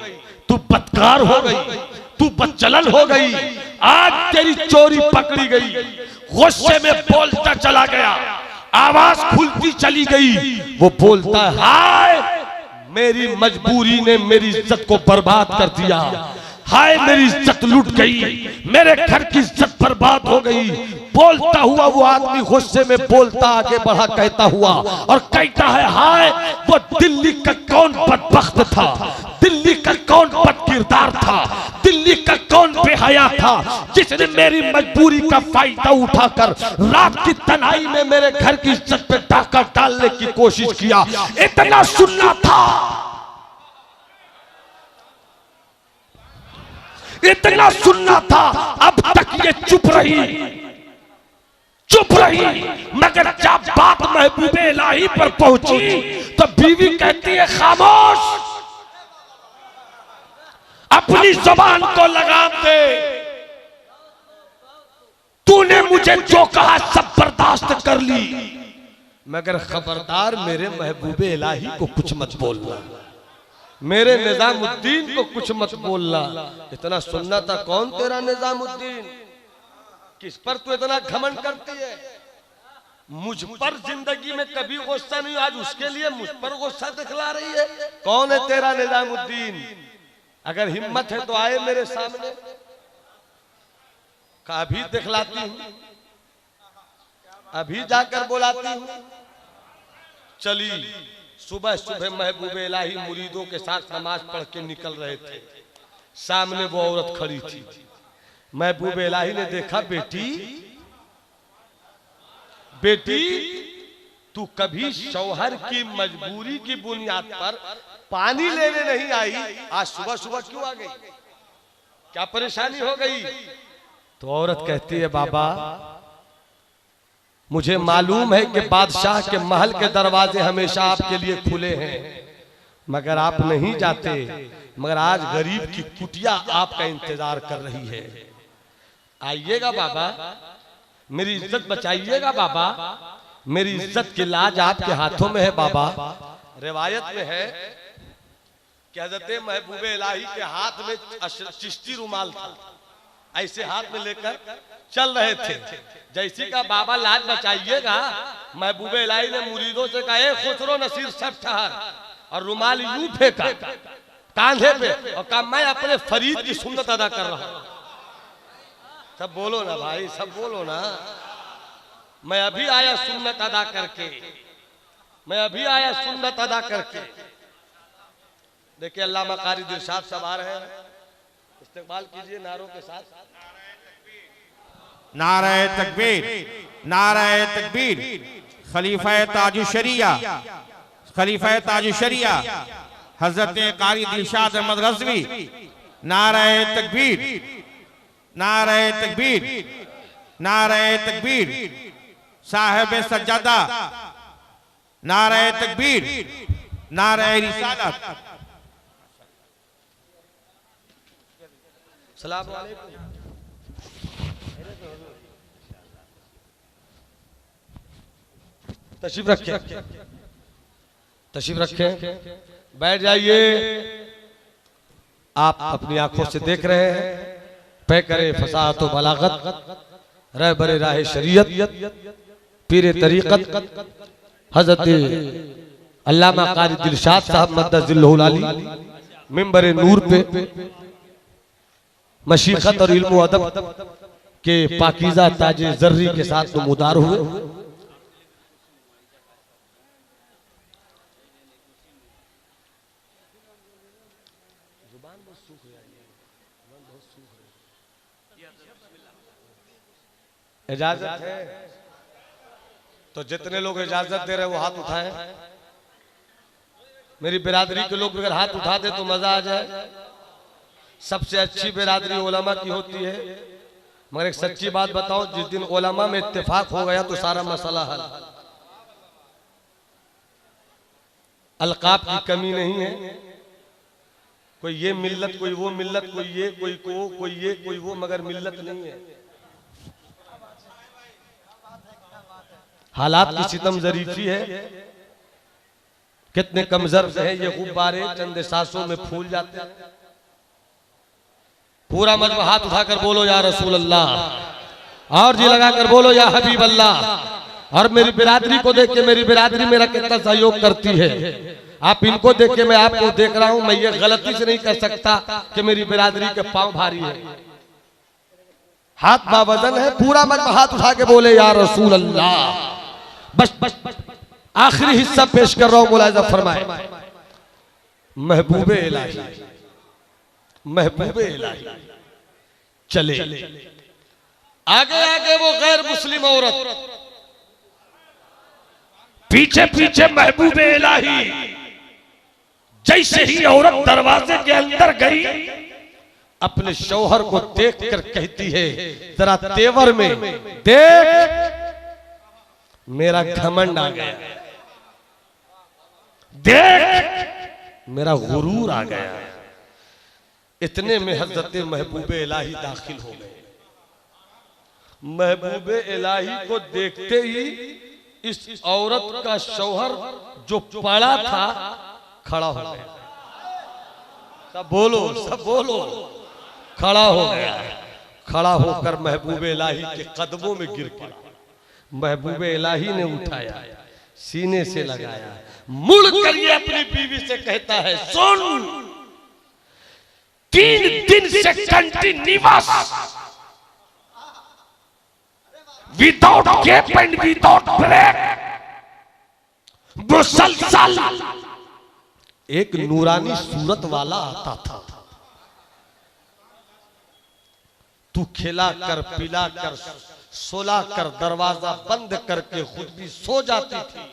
तू बदकार हो गई, तू बदचलन हो गई। आज तेरी चोरी पकड़ी गई। गुस्से में बोलता चला गया, आवाज खुलती चली गई। वो बोलता है हाय मेरी मजबूरी ने मेरी इज्जत को बर्बाद कर दिया, हाय मेरी इज्जत लूट गई, मेरे घर की इज्जत बर्बाद हो गई। बोलता हुआ वो आदमी गुस्से में बोलता आगे बढ़ा कहता हुआ और कहता है हाय वो दिल्ली का कौन बदबख्त था, दिल्ली का कौन बदकिरदार था, दिल्ली का कौन बेहया था जिसने मेरी मजबूरी का फायदा उठाकर रात की तन्हाई में मेरे घर की इज्जत पे डाका डालने की कोशिश किया। इतना सुनना था, इतना सुनना था। अब तक ये चुप रही, चुप रही, मगर जब बात महबूबे इलाही पर पहुंची तो बीवी कहती है खामोश, अपनी जुबान को लगाम दे। तूने मुझे जो कहा सब बर्दाश्त कर ली, मगर खबरदार मेरे महबूबे इलाही को कुछ मत बोलना, मेरे निजामुद्दीन को कुछ मत बोलना। इतना सुनना था। कौन तेरा निजामुद्दीन? किस पर तू इतना घमंड करती है? मुझ पर जिंदगी में कभी गुस्सा नहीं, आज उसके लिए मुझ पर गुस्सा दिखला रही है। कौन है तेरा निजामुद्दीन? अगर हिम्मत है तो आए मेरे सामने, अभी दिखलाती हूं, अभी जाकर बुलाती हूं। चली सुबह सुबह महबूबे इलाही मुरीदों के साथ नमाज पढ़ के निकल रहे थे। सामने वो औरत खड़ी थी। महबूबे इलाही ने देखा, बेटी बेटी तू कभी शौहर की मजबूरी की बुनियाद पर पानी लेने नहीं आई, आज सुबह सुबह क्यों आ गई? क्या परेशानी हो गई? तो औरत कहती है बाबा मुझे मालूम है कि बादशाह के महल के दरवाजे हमेशा आपके लिए खुले हैं, मगर आप नहीं जाते। मगर आज गरीब की कुटिया आपका इंतजार कर रही है। आइएगा बाबा, मेरी इज्जत बचाइएगा बाबा, मेरी इज्जत की लाज आपके हाथों में है बाबा। रिवायत में है कि हजरत महबूब इलाही के हाथ में चिश्ती रुमाल था, ऐसे हाथ में लेकर चल रहे थे। जैसी का बाबा लाज बचाइएगा, महबूब इलाही ने मुरीदों से कहा, ए खुसरो नसीर सब ठहर, और रुमाल यूं फेंका कांधे पे और कहा, मैं अपने फरीद की सुन्नत अदा कर रहा हूं। सब बोलो ना भाई, सब बोलो ना। मैं अभी आया सुन्नत अदा करके, मैं अभी आया सुन्नत अदा करके। देखिए अल्लामा कारी दिलशाद साहब आ रहे हैं, इस्तेमाल कीजिए नारों के साथ। नारे तकबीर, नारे तकबीर। खलीफा ताजुशरिया, खलीफा ताजुशरिया हजरत कारी दिलशाद अहमद रज़वी, नारे तकबीर, नारे तकबीर, नारे तकबीर। साहिब सज्जादा, नारे तकबीर, नारे रिसालत। सलाम वालेकुम। तशरीफ रखें, तशरीफ रखें, बैठ जाइए। आप अपनी आंखों से देख रहे हैं, पे करे फसाहत व बलागत, रह बरे राह शरीयत, पीरे तरीक़त हजरत अल्लामा कारी दिलशाद साहब मद्दज़िल्लहुल आली मिंबर नूर पे मशीखत और इल्म व अदब के पाकीज़ा ताजे ज़र्री के साथ नमूदार हुए। इजाजत है तो जितने लोग इजाजत दे रहे वो हाथ उठाएं। मेरी बिरादरी के लोग अगर हाथ उठा दे तो मजा आ जाए। सबसे अच्छी बिरादरी उलमा की होती है। मगर एक सच्ची बात बताओ, जिस दिन उलमा में इत्तेफाक हो गया तो सारा मसला हल। अलकाब की कमी नहीं है, कोई ये मिल्लत, कोई वो मिल्लत, कोई ये, कोई को, कोई ये, कोई वो, मगर मिल्लत नहीं है। हालात की सितम जरीफी है। कितने कमजर्फ हैं ये गुब्बारे, चंद सांसों में फूल जाते हैं। पूरा मजमा हाथ उठाकर बोलो या रसूल अल्लाह, और जी लगाकर बोलो या हबीब अल्लाह। और मेरी बिरादरी को देख के, मेरी बिरादरी मेरा कितना सहयोग करती है। आप इनको देख के मैं आपको देख रहा हूं। मैं ये गलती से नहीं कह सकता कि मेरी बिरादरी के पांव भारी है। हाथ बावजन है। पूरा मजमा हाथ उठा के बोले या रसूल अल्लाह। बस आखिरी हिस्सा पेश कर रहा हूं, मुलाहिजा फरमाए। महबूबे इलाही, महबूबे इलाही चले, आगे आगे वो गैर मुस्लिम औरत, पीछे पीछे महबूबे इलाही। जैसे ही औरत दरवाजे के अंदर गई, अपने शौहर को देख कर कहती है, जरा तेवर में देख, मेरा घमंड आ गया, देख मेरा गुरूर आ गया। इतने में हजरत महबूबे इलाही दाखिल हो गए। महबूबे इलाही को देखते ही इस औरत का शौहर जो पड़ा था खड़ा हो गया। सब बोलो, सब बोलो। खड़ा हो गया। खड़ा होकर महबूबे इलाही के कदमों में गिर पड़ा। महबूबे इलाही ने उठाया, सीने से लगाया, मुड़ कर ये अपनी बीवी से कहता है, सुन, 3 दिन से continuous, without gap and without break, मुसलसल एक नूरानी सूरत वाला आता था। तू खिला कर, पिला कर, सोला कर, दरवाजा बंद करके खुद भी सो जाती थी।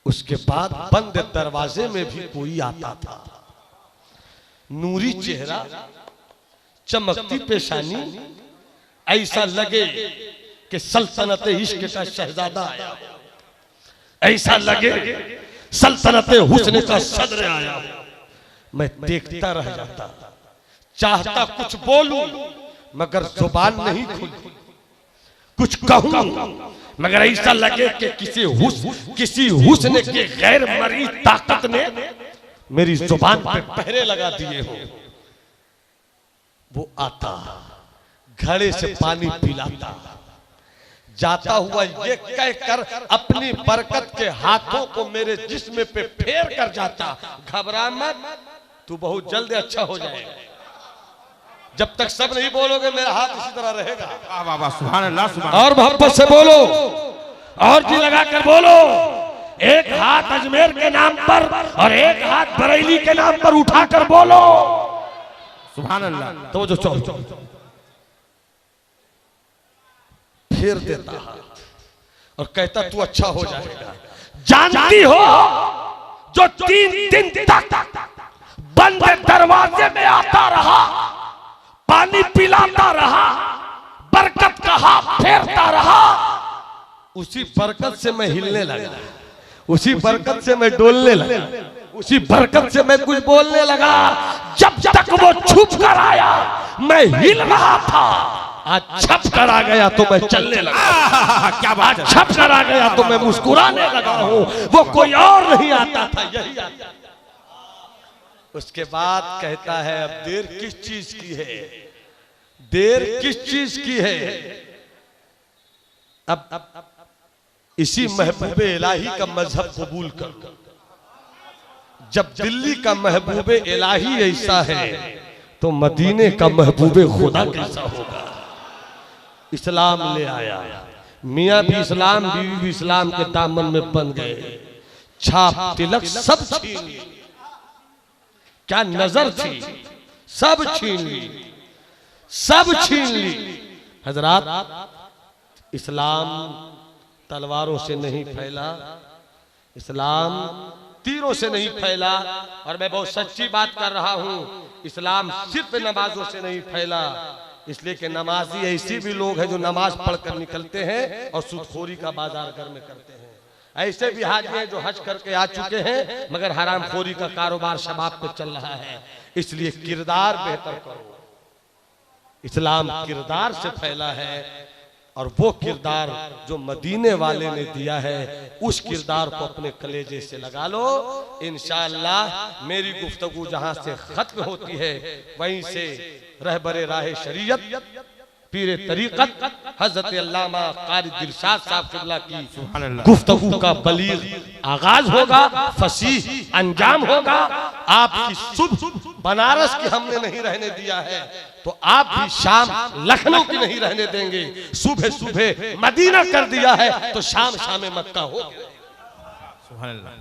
उसके बाद बंद दरवाजे में भी कोई आता था। नूरी चेहरा, चमकती पेशानी, ऐसा लगे कि सल्तनत इश्क का शहजादा आया, ऐसा लगे सल्तनत हुस्न का सदर आया। मैं देखता रह जाता, चाहता कुछ बोलूं मगर जुबान नहीं खुलती, कुछ कहूं मगर ऐसा लगे कि किसी हुस्न के गैर मरी ताकत ने मेरी जुबान पे पहरे लगा दिए हो। वो आता, घड़े से पानी पिलाता, जाता हुआ ये कहकर अपनी बरकत के हाथों को मेरे जिस्म पे फेर कर जाता, घबरा मत, तू बहुत जल्द अच्छा हो जाएगा। जब तक सब नहीं बोलोगे मेरा हाथ इसी तरह रहेगा। वाह वाह वाह, सुभान अल्लाह, सुभान और मोहब्बत से बोलो और जी लगा कर बोलो। एक हाथ अजमेर के नाम पर और एक हाथ बरेली के नाम पर उठाकर बोलो सुभान अल्लाह। तो जो फेर देता हाथ और कहता तू अच्छा हो जाएगा। जानती हो जो 3 दिन तक बंद दरवाजे में आता रहा, पानी पिलाता रहा, बरकत का हाथ फेरता रहा, उसी बरकत से मैं हिलने लगा, उसी बरकत से मैं डोलने लगा, उसी बरकत से मैं कुछ बोलने लगा। जब तक वो छुप कर आया मैं हिल रहा था, आज छप कर आ गया तो मैं चलने लगा। क्या बात है, छप कर आ गया तो मैं मुस्कुराने लगा हूं। वो कोई और नहीं आता था, यही आता। उसके बाद कहता है अब देर किस चीज की है, देर किस चीज की है। अब इसी महबूबे इलाही का मजहब कबूल कर, जब दिल्ली का महबूबे इलाही ऐसा है तो मदीने का महबूबे खुदा कैसा होगा। इस्लाम ले आया, मियाँ भी इस्लाम, बीवी भी इस्लाम के दामन में बन गए। छाप तिलक सब छीन ली, क्या नजर थी सब छीन ली, सब छीन ली। हजरात, इस्लाम तलवारों से नहीं फैला, इस्लाम तीरों से नहीं फैला। और मैं बहुत सच्ची बात कर रहा हूं, इस्लाम सिर्फ नमाजों से नहीं फैला। इसलिए कि नमाजी ऐसी भी लोग हैं जो नमाज पढ़कर निकलते हैं और सूदखोरी का बाजार घर में करते हैं। ऐसे भी हाजी हैं जो हज करके आ चुके हैं मगर हरामखोरी का कारोबार शबाब पे चल रहा है। इसलिए किरदार बेहतर करो। इस्लाम किरदार से फैला है और वो किरदार जो मदीने वाले ने दिया है उस किरदार को अपने कलेजे से लगा लो। इंशाअल्लाह मेरी गुफ्तगू जहां से खत्म होती है वहीं से रहबरे राह शरीयत पीरे तरीकत हजरत अल्लामा कारी दिलशाद साहब किबला की गुफ्तगू का बलीग आगाज होगा, फसीह अंजाम होगा। आपकी सुबह बनारस की हमने नहीं रहने दिया है तो आप भी शाम लखनऊ की नहीं रहने देंगे। सुबह सुबह मदीना कर दिया है तो शाम शाम मक्का हो। सुभान अल्लाह।